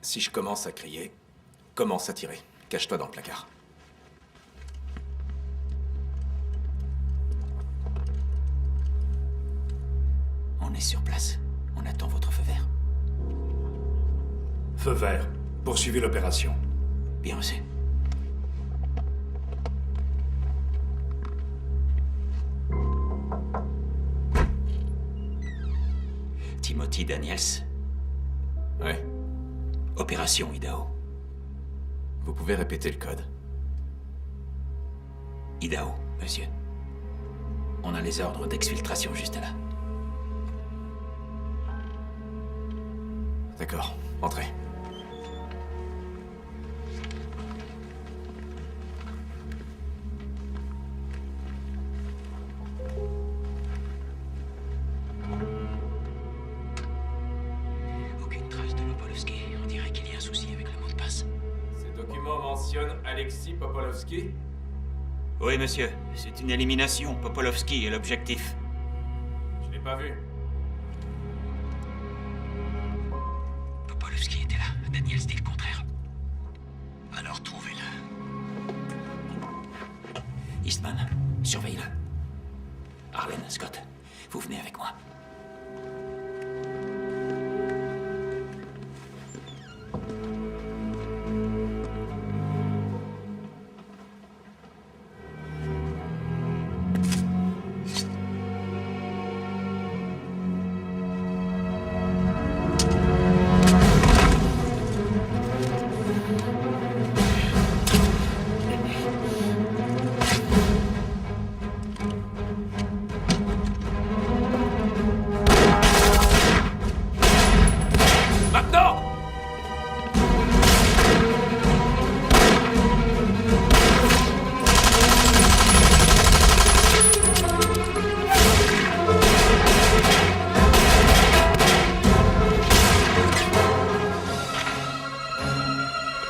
Si je commence à crier, commence à tirer. Cache-toi dans le placard. On est sur place. On attend votre feu vert. Feu vert. Poursuivez l'opération. Bien reçu. Timothy Daniels. Ouais. Opération Idaho. Vous pouvez répéter le code? Idaho, monsieur. On a les ordres d'exfiltration juste là. D'accord. Entrez. Aucune trace de Popolovski. On dirait qu'il y a un souci avec le mot de passe. Ces documents mentionnent Alexis Popolovski? Oui, monsieur. C'est une élimination. Popolovski est l'objectif. Je l'ai pas vu. Eastman, surveille-le. Arlen, Scott, vous venez avec moi.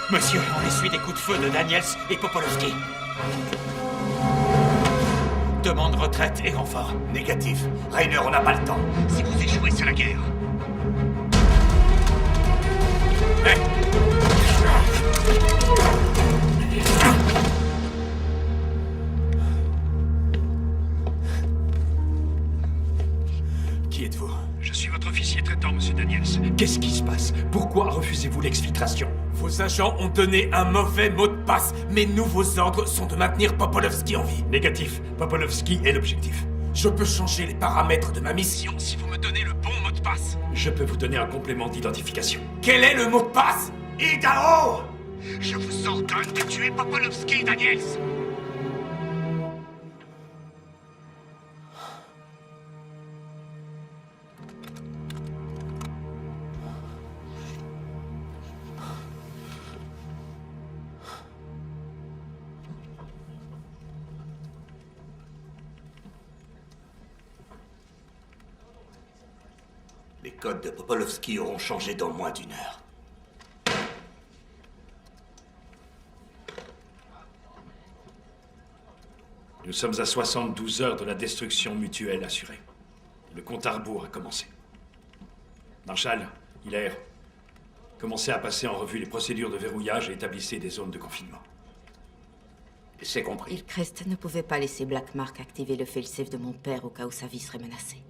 Monsieur, on essuie des coups de feu de Daniels et Popolowski. Demande retraite et renfort. Négatif. Rainer, on n'a pas le temps. Si vous échouez, c'est la guerre. Hey! Qui êtes-vous? Je suis votre officier traitant, monsieur Daniels. Qu'est-ce qui se passe? Pourquoi refusez-vous l'exfiltration? Vos agents ont donné un mauvais mot de passe. Mes nouveaux ordres sont de maintenir Popolowski en vie. Négatif. Popolowski est l'objectif. Je peux changer les paramètres de ma mission si vous me donnez le bon mot de passe. Je peux vous donner un complément d'identification. Quel est le mot de passe? Idaho! Je vous ordonne de tuer Popolowski, Daniels! Les codes de Popolowski auront changé dans moins d'une heure. Nous sommes à 72 heures de la destruction mutuelle assurée. Le compte à rebours a commencé. Marshall, Hilaire, commencez à passer en revue les procédures de verrouillage et établissez des zones de confinement. C'est compris. Hillcrest ne pouvait pas laisser Black Mark activer le failsafe de mon père au cas où sa vie serait menacée.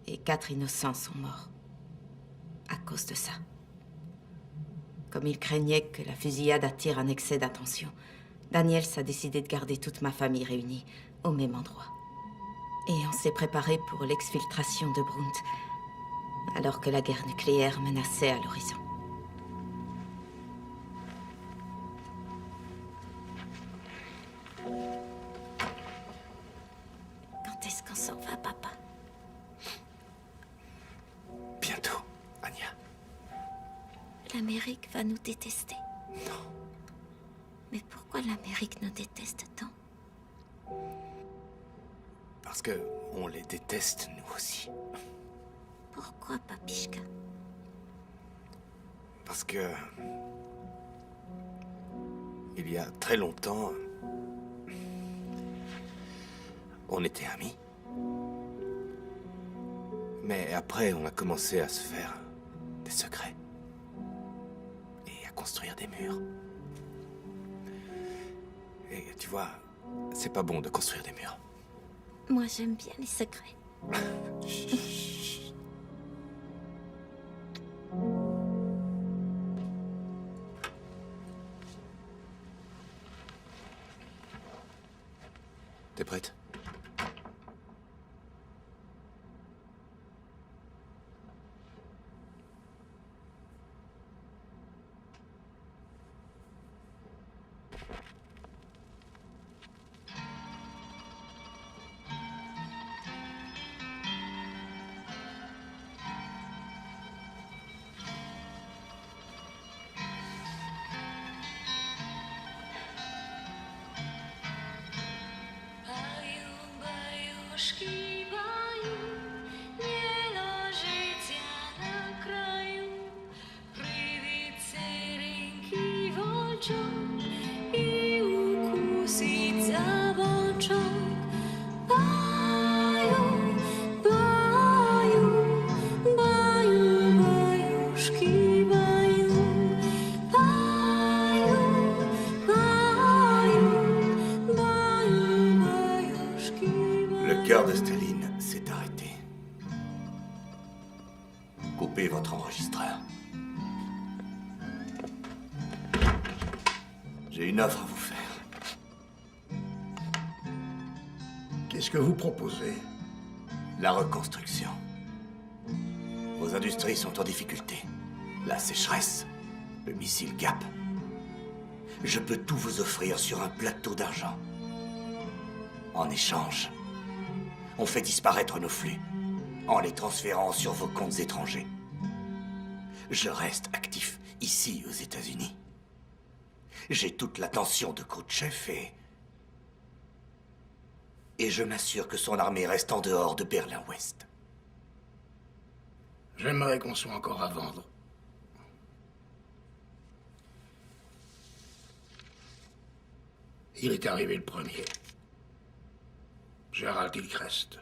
Et 4 innocents sont morts. À cause de ça. Comme il craignait que la fusillade attire un excès d'attention, Daniels a décidé de garder toute ma famille réunie au même endroit. Et on s'est préparé pour l'exfiltration de Brunt, alors que la guerre nucléaire menaçait à l'horizon. Quand est-ce qu'on s'en va, papa? Bientôt, Anya. L'Amérique va nous détester. Non. Mais pourquoi l'Amérique nous déteste tant? Parce que on les déteste, nous aussi. Pourquoi, Papichka? Parce que... il y a très longtemps... on était amis. Mais après, on a commencé à se faire des secrets. Et à construire des murs. Et tu vois, c'est pas bon de construire des murs. Moi, j'aime bien les secrets. T'es prête? votre enregistreur. J'ai une offre à vous faire. Qu'est-ce que vous proposez? La reconstruction. Vos industries sont en difficulté. La sécheresse, le missile GAP. Je peux tout vous offrir sur un plateau d'argent. En échange, on fait disparaître nos flux en les transférant sur vos comptes étrangers. Je reste actif ici aux États-Unis. J'ai toute l'attention de Khrouchtchev et je m'assure que son armée reste en dehors de Berlin-Ouest. J'aimerais qu'on soit encore à vendre. Il est arrivé le premier. Gérald Hillcrest.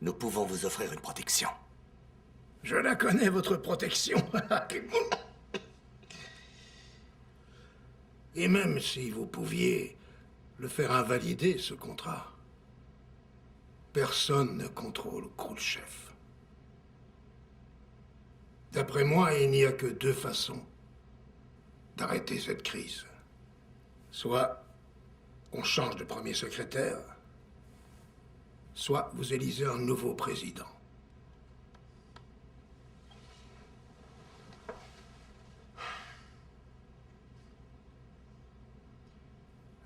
Nous pouvons vous offrir une protection. Je la connais, votre protection. Et même si vous pouviez le faire invalider, ce contrat, personne ne contrôle Khrouchtchev. D'après moi, il n'y a que deux façons d'arrêter cette crise. Soit on change de premier secrétaire, soit vous élisez un nouveau président.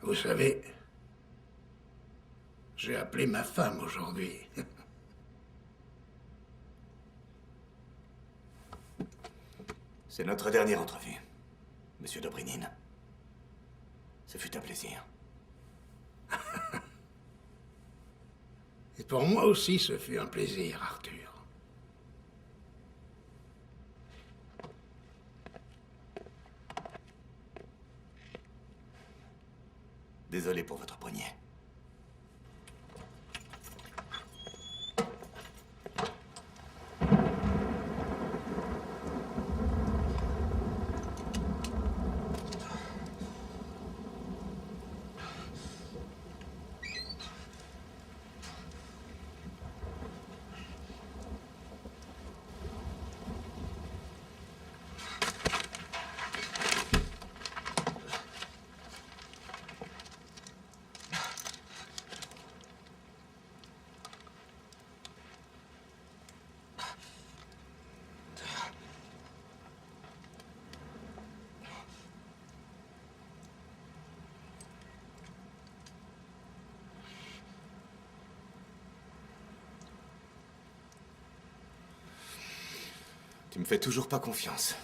Vous savez, j'ai appelé ma femme aujourd'hui. C'est notre dernière entrevue, Monsieur Dobrynin. Ce fut un plaisir. Et pour moi aussi, ce fut un plaisir, Arthur. Désolé pour votre poignet. Tu me fais toujours pas confiance.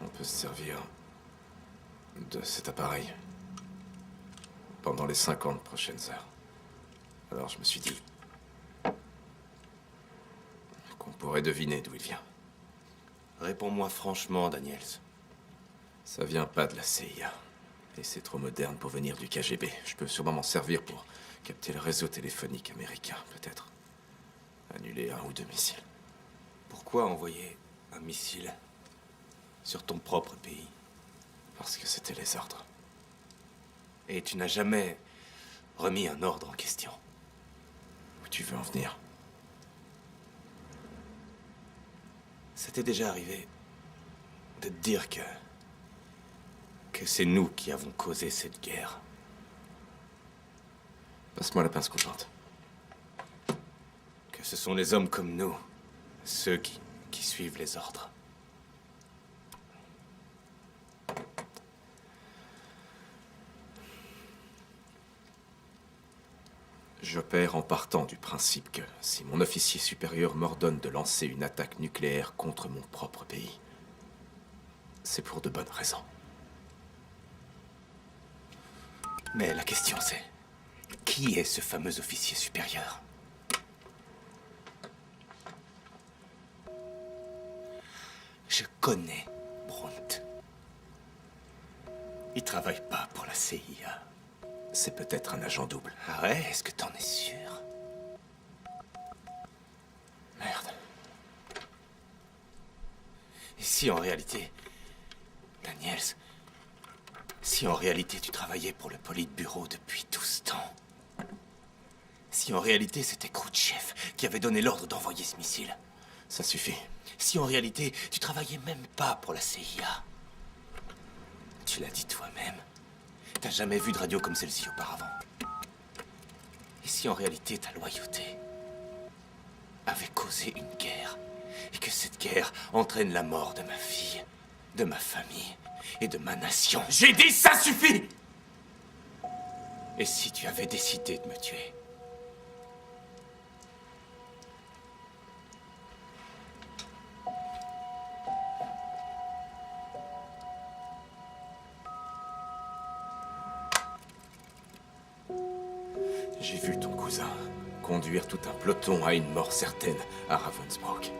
On peut se servir de cet appareil pendant les 50 prochaines heures. Alors je me suis dit qu'on pourrait deviner d'où il vient. Réponds-moi franchement, Daniels. Ça vient pas de la CIA. Et c'est trop moderne pour venir du KGB. Je peux sûrement m'en servir pour capter le réseau téléphonique américain, peut-être. Annuler un ou deux missiles. Pourquoi envoyer un missile sur ton propre pays? Parce que c'était les ordres. Et tu n'as jamais remis un ordre en question. Où tu veux en venir? C'était déjà arrivé de te dire que c'est nous qui avons causé cette guerre. Passe-moi la pince coupante. Que ce sont les hommes comme nous, ceux qui suivent les ordres. J'opère en partant du principe que si mon officier supérieur m'ordonne de lancer une attaque nucléaire contre mon propre pays, c'est pour de bonnes raisons. Mais la question c'est, qui est ce fameux officier supérieur? Je connais Brunt. Il travaille pas pour la CIA. C'est peut-être un agent double. Ah ouais? Est-ce que t'en es sûr? Merde. Et si en réalité... Daniels... Si en réalité tu travaillais pour le Politburo depuis tout ce temps? Si en réalité c'était Khrouchtchev qui avait donné l'ordre d'envoyer ce missile? Ça suffit. Si en réalité tu travaillais même pas pour la CIA? Tu l'as dit toi-même. T'as jamais vu de radio comme celle-ci auparavant. Et si en réalité ta loyauté avait causé une guerre, et que cette guerre entraîne la mort de ma fille, de ma famille et de ma nation? J'ai dit ça suffit! Et si tu avais décidé de me tuer? J'ai vu ton cousin conduire tout un peloton à une mort certaine à Ravensbrück.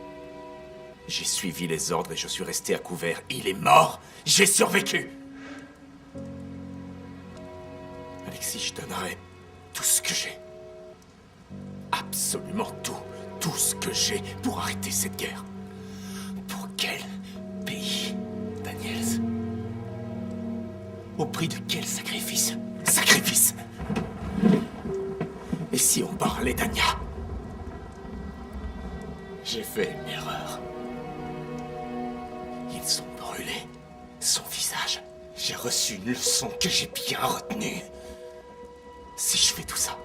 J'ai suivi les ordres et je suis resté à couvert. Il est mort, j'ai survécu. Alexis, je donnerai tout ce que j'ai. Absolument tout. Tout ce que j'ai pour arrêter cette guerre. Pour quel pays, Daniels? Au prix de quel sacrifice? Sacrifice! Et si on parlait d'Anya? J'ai fait une erreur. Ils ont brûlé son visage. J'ai reçu une leçon que j'ai bien retenue. Si je fais tout ça,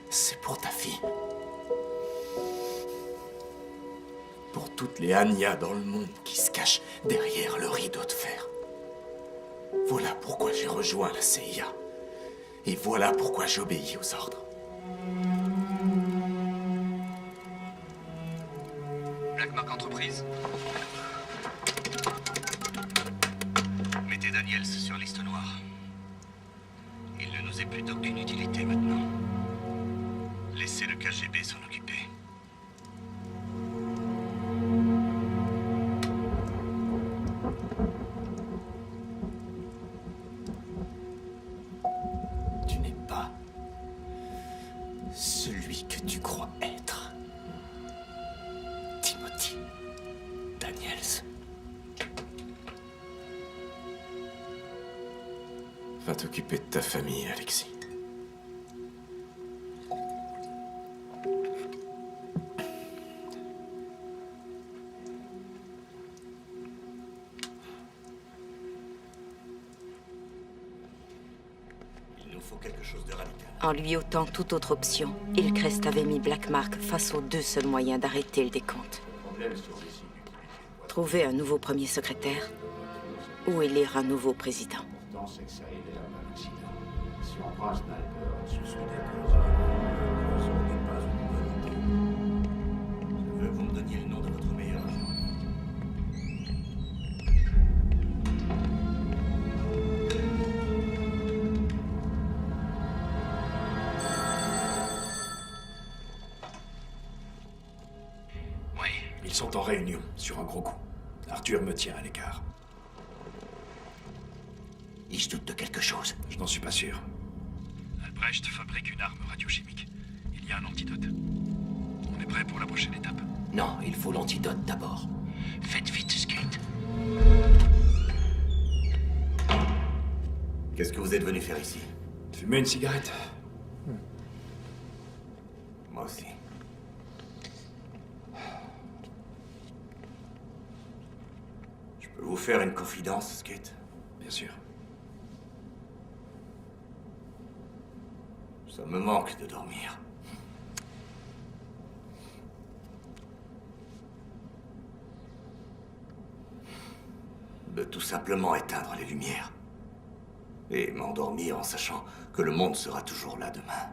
c'est pour ta fille. Pour toutes les Anya dans le monde qui se cachent derrière le rideau de fer. Voilà pourquoi j'ai rejoint la CIA. Et voilà pourquoi j'obéis aux ordres. Blackmark Entreprise. Mettez Daniels sur liste noire. Il ne nous est plus d'aucune utilité maintenant. Laissez le KGB s'en occuper. Tu n'es pas celui que tu crois être. Timothy Daniels. Va t'occuper de ta famille, Alexis. Il nous faut quelque chose de radical. En lui ôtant toute autre option, Hillcrest avait mis Blackmark face aux deux seuls moyens d'arrêter le décompte. Trouver un nouveau premier secrétaire ou élire un nouveau président. C'est que ça a aidé à un accident. Si on prend un sniper, je suis d'accord avec vous. Ce n'est pas une bonne idée. Je veux que vous me donniez le nom de votre meilleur agent. Oui. Ils sont en réunion, sur un gros coup. Arthur me tient à l'écart. Il se doute de quelque chose. Je n'en suis pas sûr. Albrecht fabrique une arme radiochimique. Il y a un antidote. On est prêt pour la prochaine étape. Non, il faut l'antidote d'abord. Faites vite, Skate. Qu'est-ce que vous êtes venu faire ici? Fumer une cigarette. Moi aussi. Je peux vous faire une confidence, Skate? Bien sûr. Ça me manque de dormir. De tout simplement éteindre les lumières. Et m'endormir en sachant que le monde sera toujours là demain.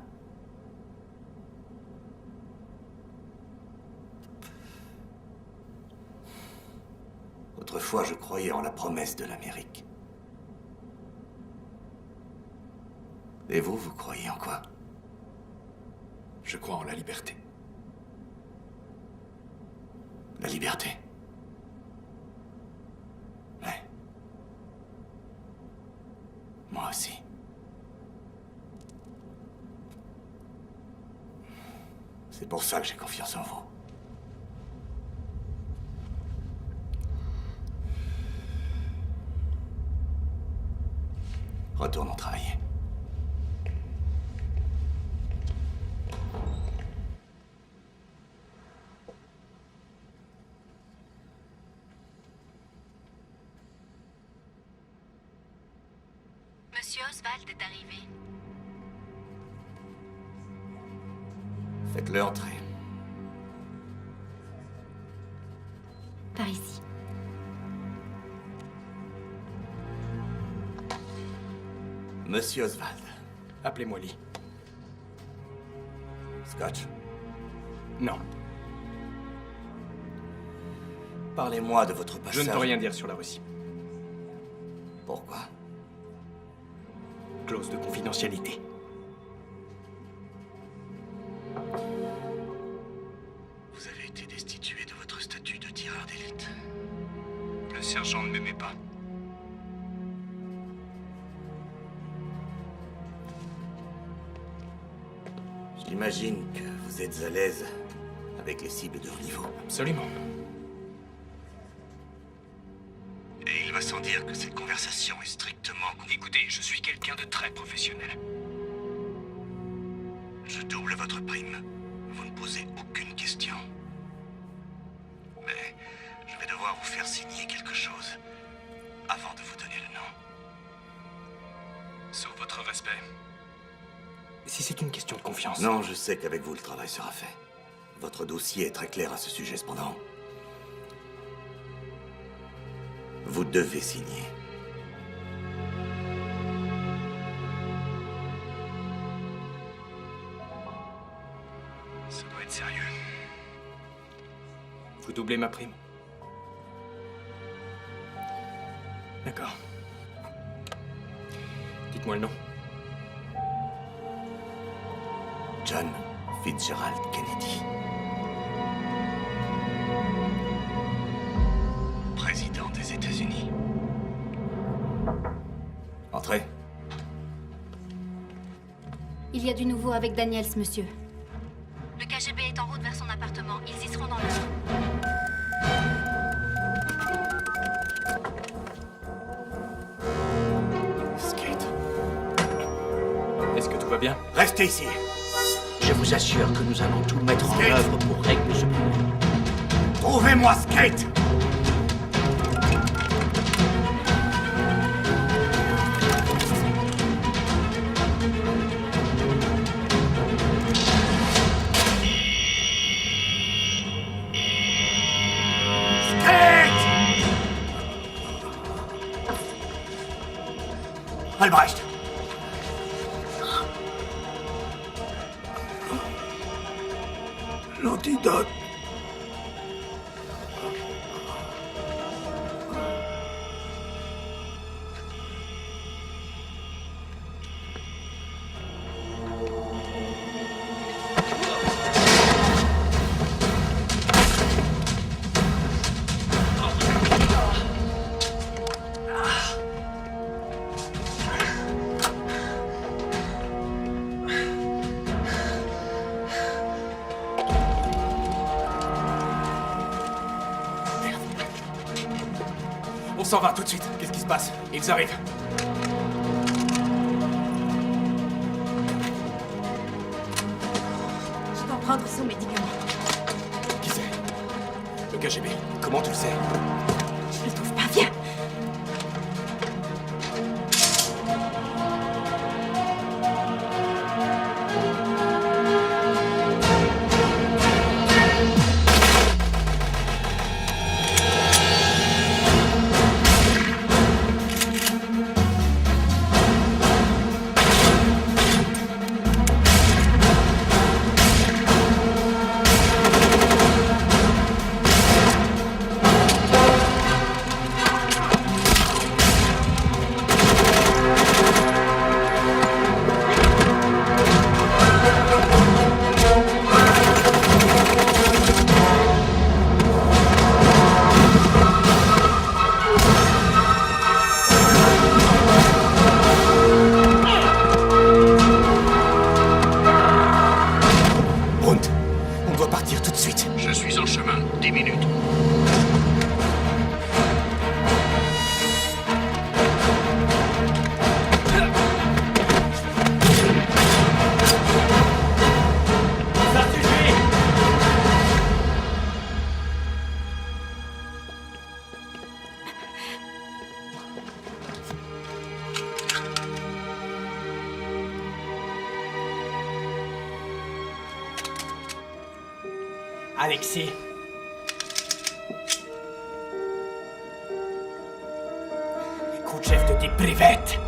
Autrefois, je croyais en la promesse de l'Amérique. Et vous, vous croyez en quoi? Je crois en la liberté. La liberté? Ouais. Moi aussi. C'est pour ça que j'ai confiance en vous. Retournons travailler. Monsieur Oswald est arrivé. Faites-le entrer. Par ici. Monsieur Oswald. Appelez-moi Lee. Scotch. Non. Parlez-moi de votre passage. Je ne peux rien dire sur la Russie. Pourquoi? Clause de confidentialité. Vous avez été destitué de votre statut de tireur d'élite. Le sergent ne m'aimait pas. J'imagine que vous êtes à l'aise avec les cibles de haut niveau. Absolument. Et il va sans dire que cette conversation est strictement... Écoutez, je suis quelqu'un de très professionnel. Je double votre prime. Vous ne posez aucune question. Mais je vais devoir vous faire signer quelque chose avant de vous donner le nom. Sauf votre respect. Si c'est une question de confiance... Non, je sais qu'avec vous, le travail sera fait. Votre dossier est très clair à ce sujet, cependant. Vous devez signer. Ça doit être sérieux. Vous doublez ma prime. D'accord. Dites-moi le nom. John Fitzgerald Kennedy. Président des États-Unis. Entrez. Il y a du nouveau avec Daniels, monsieur. Le KGB est en route vers son appartement. Ils y seront dans l'heure. Skate. Est-ce que tout va bien? Restez ici. Je vous assure que nous allons tout mettre en œuvre pour régler ce problème. Trouvez-moi Skate. Albrecht! L'antidote. On s'en va tout de suite. Qu'est-ce qui se passe? Ils arrivent. Je dois prendre son médicament. Qui c'est? Le KGB. Comment tu le sais? Je le trouve pas. Viens. Alexis. Khrouchtchev te dit privette.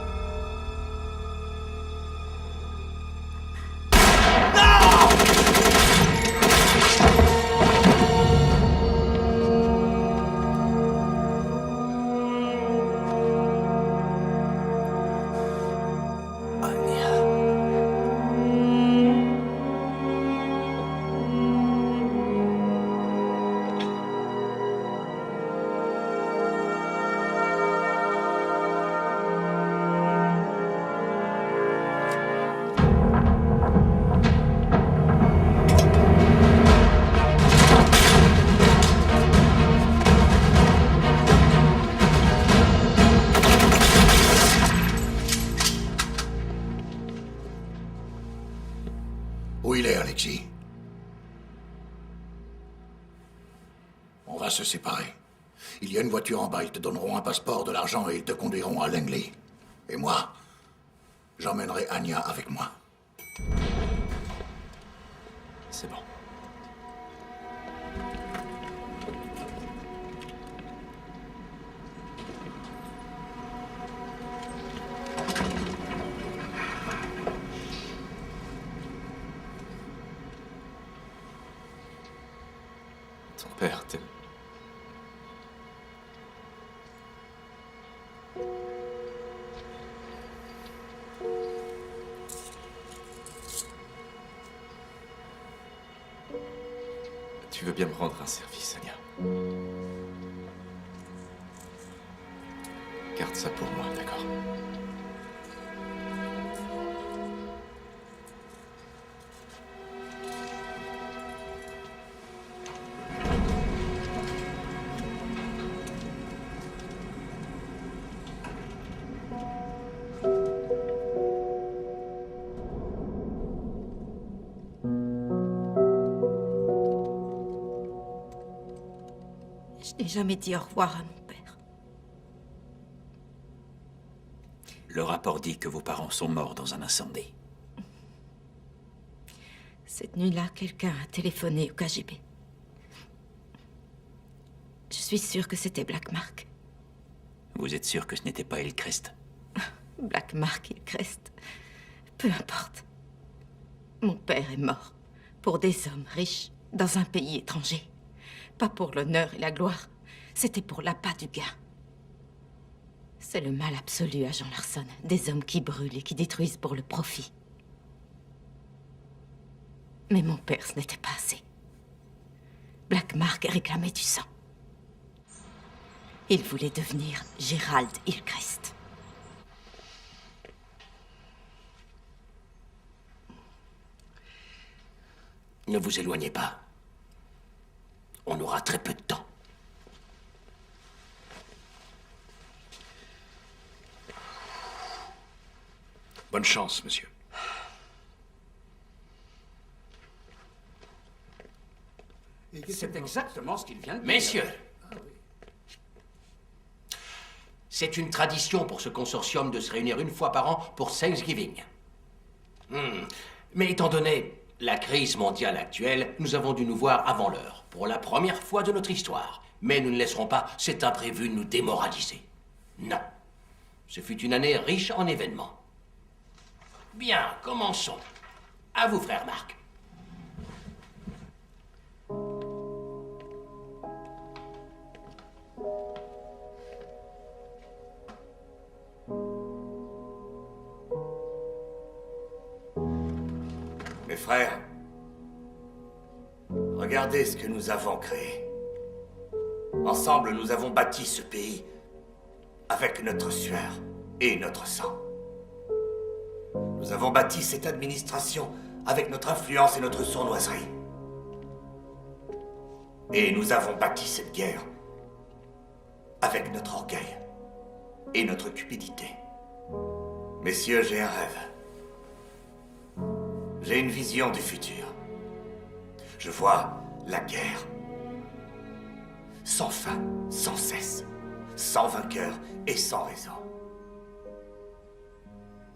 Où il est, Alexis? On va se séparer. Il y a une voiture en bas, ils te donneront un passeport, de l'argent et ils te conduiront à Langley. Et moi, j'emmènerai Anya avec moi. C'est bon. Ton père t'aime. Tu veux bien me rendre un service, Anya? Garde ça pour moi, d'accord? Je n'ai jamais dit au revoir à mon père. Le rapport dit que vos parents sont morts dans un incendie. Cette nuit-là, quelqu'un a téléphoné au KGB. Je suis sûre que c'était Black Mark. Vous êtes sûr que ce n'était pas Hillcrest? Black Mark, Hillcrest. Peu importe. Mon père est mort. Pour des hommes riches, dans un pays étranger. Pas pour l'honneur et la gloire. C'était pour l'appât du gain. C'est le mal absolu, agent Larson. Des hommes qui brûlent et qui détruisent pour le profit. Mais mon père, ce n'était pas assez. Black Mark réclamait du sang. Il voulait devenir Gerald Hillcrest. Ne vous éloignez pas. On aura très peu de temps. Bonne chance, monsieur. C'est exactement ce qu'il vient de dire. Messieurs, c'est une tradition pour ce consortium de se réunir une fois par an pour Thanksgiving. Mais étant donné la crise mondiale actuelle, nous avons dû nous voir avant l'heure, pour la première fois de notre histoire. Mais nous ne laisserons pas cet imprévu nous démoraliser. Non. Ce fut une année riche en événements. Bien, commençons. À vous, frère Marc. Mes frères, regardez ce que nous avons créé. Ensemble, nous avons bâti ce pays avec notre sueur et notre sang. Nous avons bâti cette administration avec notre influence et notre sournoiserie. Et nous avons bâti cette guerre avec notre orgueil et notre cupidité. Messieurs, j'ai un rêve. J'ai une vision du futur. Je vois la guerre. Sans fin, sans cesse. Sans vainqueur et sans raison.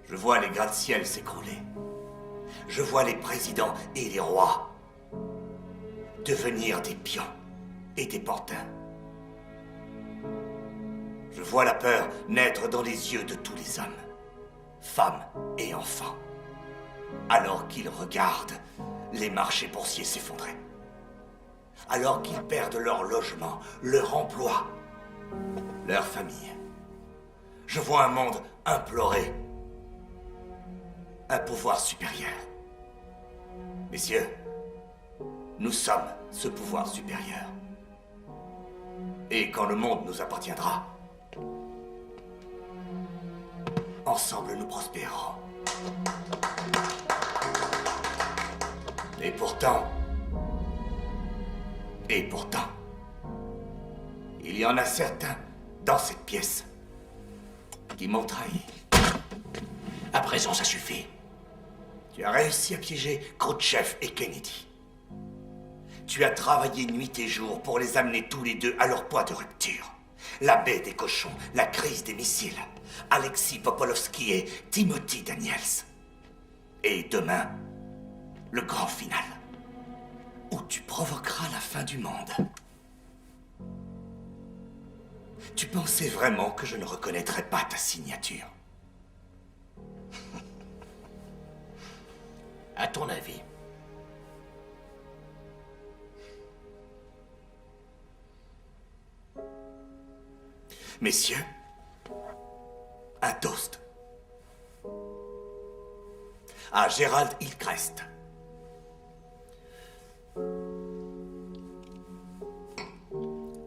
Je vois les gratte-ciels s'écrouler. Je vois les présidents et les rois devenir des pions et des pantins. Je vois la peur naître dans les yeux de tous les hommes, femmes et enfants, alors qu'ils regardent les marchés boursiers s'effondrer, alors qu'ils perdent leur logement, leur emploi, leur famille. Je vois un monde implorer un pouvoir supérieur. Messieurs, nous sommes ce pouvoir supérieur. Et quand le monde nous appartiendra, ensemble nous prospérerons. Et pourtant, il y en a certains dans cette pièce qui m'ont trahi. À présent, ça suffit. Tu as réussi à piéger Khrouchtchev et Kennedy. Tu as travaillé nuit et jour pour les amener tous les deux à leur point de rupture. La baie des cochons, la crise des missiles, Alexis Popolovski et Timothy Daniels. Et demain, le grand final, où tu provoqueras la fin du monde. Tu pensais vraiment que je ne reconnaîtrais pas ta signature? À ton avis? Messieurs, un toast à Gerald Hillcrest.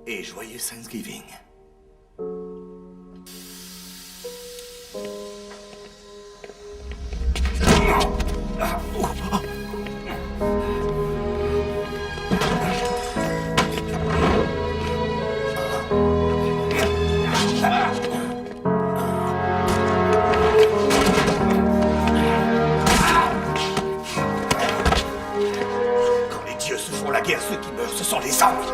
Et joyeux Thanksgiving. Quand les dieux se font la guerre, ceux qui meurent, ce sont les anges.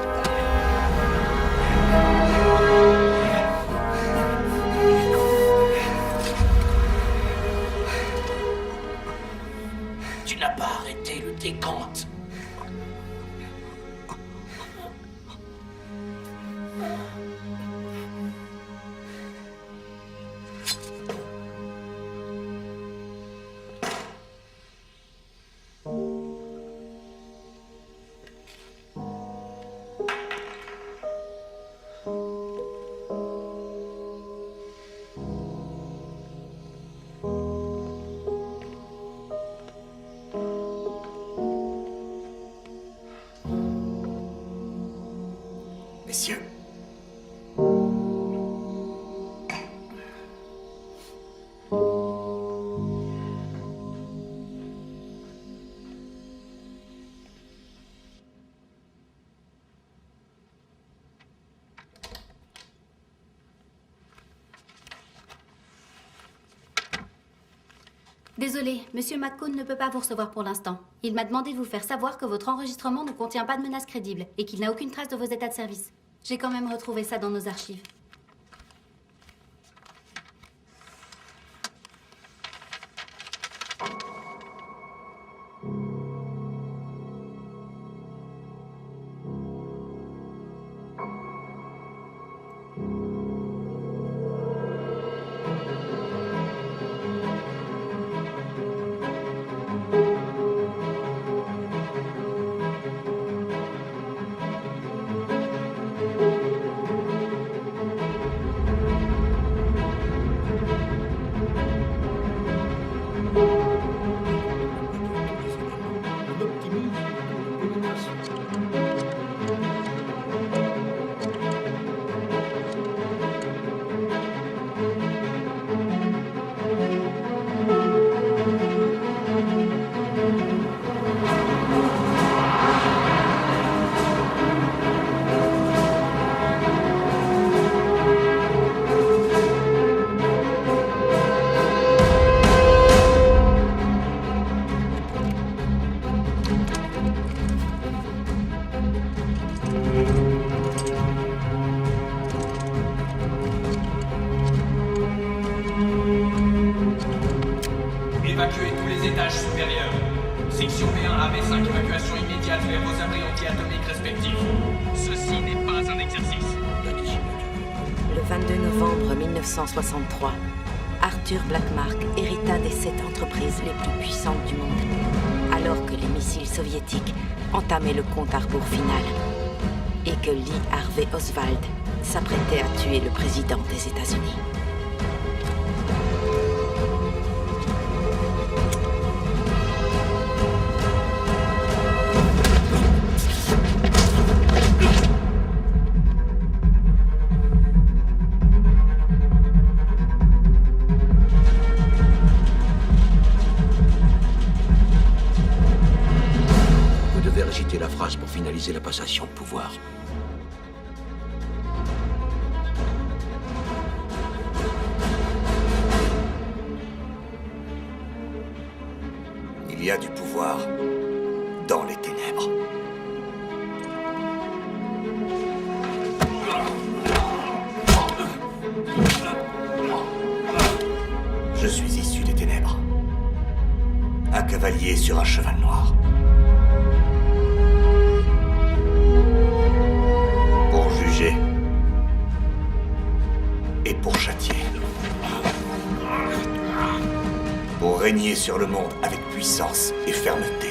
Tu n'as pas arrêté le décompte. Messieurs, Désolé, Monsieur McCone ne peut pas vous recevoir pour l'instant. Il m'a demandé de vous faire savoir que votre enregistrement ne contient pas de menaces crédibles et qu'il n'a aucune trace de vos états de service. J'ai quand même retrouvé ça dans nos archives. Section B1, AB5, évacuation immédiate vers vos abris anti-atomiques respectifs. Ceci n'est pas un exercice. Le 22 novembre 1963, Arthur Blackmark hérita des 7 entreprises les plus puissantes du monde, alors que les missiles soviétiques entamaient le compte à rebours final et que Lee Harvey Oswald s'apprêtait à tuer le président des États-Unis. Réciter la phrase pour finaliser la passation de pouvoir. Il y a du pouvoir dans les ténèbres. Je suis issu des ténèbres. Un cavalier sur un cheval noir. Pour juger et pour châtier. Pour régner sur le monde avec puissance et fermeté.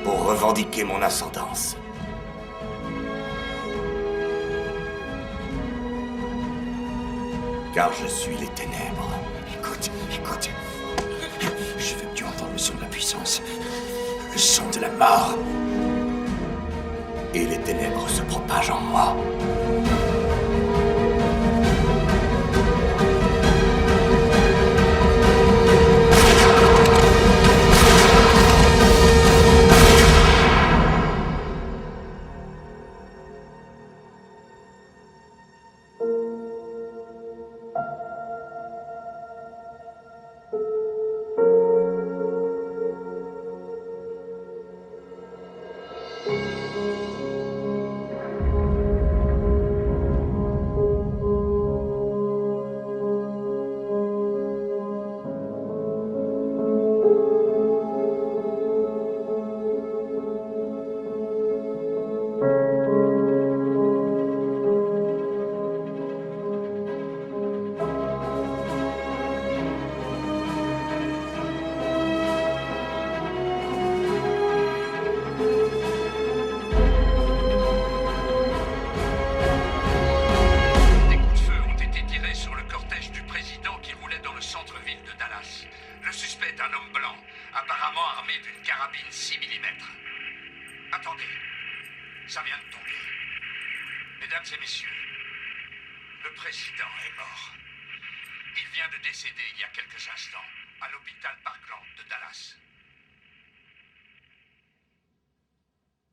Pour revendiquer mon ascendance. Car je suis les ténèbres. Écoute. Je veux que tu entendes le son de la puissance. Le son de la mort. Et les ténèbres se propagent en moi.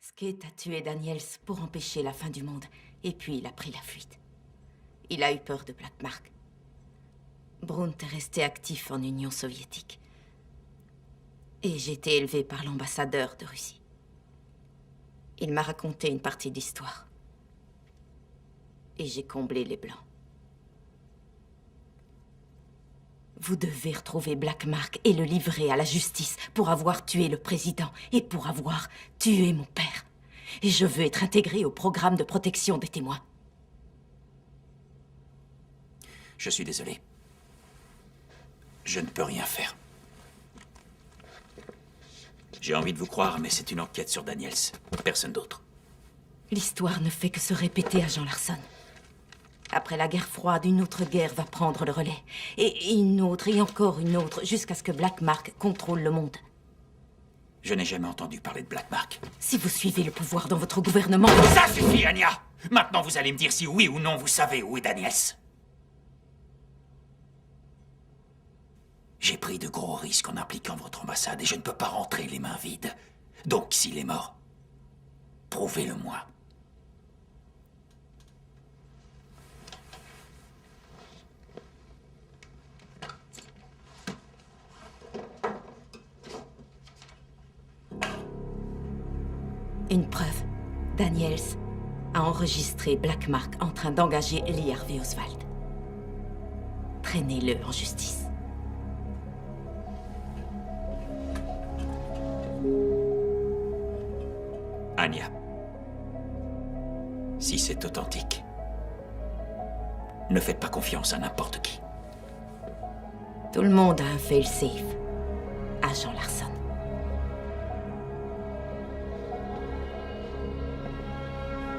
Skate a tué Daniels pour empêcher la fin du monde, et puis il a pris la fuite. Il a eu peur de Blackmark. Brunt est resté actif en Union soviétique. Et j'ai été élevé par l'ambassadeur de Russie. Il m'a raconté une partie d'histoire. Et j'ai comblé les blancs. Vous devez retrouver Blackmark et le livrer à la justice pour avoir tué le président et pour avoir tué mon père. Et je veux être intégré au programme de protection des témoins. Je suis désolé. Je ne peux rien faire. J'ai envie de vous croire, mais c'est une enquête sur Daniels. Personne d'autre. L'histoire ne fait que se répéter, agent Larson. Après la guerre froide, une autre guerre va prendre le relais. Et une autre, et encore une autre, jusqu'à ce que Blackmark contrôle le monde. Je n'ai jamais entendu parler de Blackmark. Si vous suivez le pouvoir dans votre gouvernement... Ça suffit, Anya! Maintenant, vous allez me dire si oui ou non vous savez où est Daniels. J'ai pris de gros risques en impliquant votre ambassade et je ne peux pas rentrer les mains vides. Donc, s'il est mort, prouvez-le-moi. Une preuve. Daniels a enregistré Blackmark en train d'engager Lee Harvey Oswald. Traînez-le en justice. Anya. Si c'est authentique, ne faites pas confiance à n'importe qui. Tout le monde a un fail-safe. Agent Larson.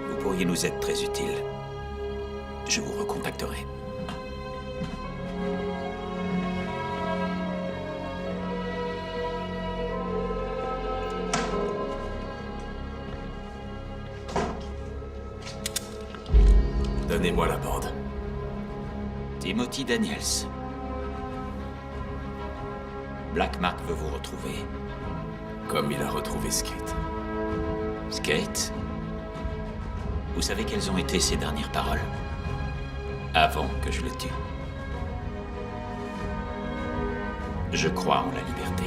Vous pourriez nous être très utile. Je vous recontacterai. Donnez-moi la bande. Timothy Daniels. Black Mark veut vous retrouver. Comme il a retrouvé Skate. Skate? Vous savez quelles ont été ses dernières paroles? Avant que je le tue. Je crois en la liberté.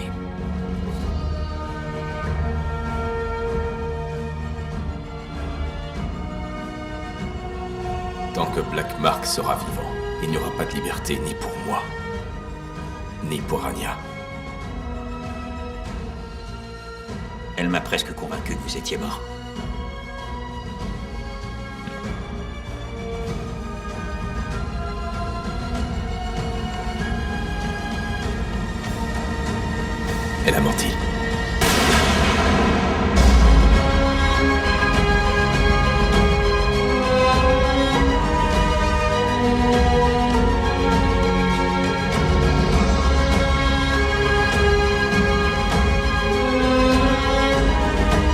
Tant que Black Mark sera vivant, il n'y aura pas de liberté ni pour moi, ni pour Anya. Elle m'a presque convaincu que vous étiez mort. Elle a menti.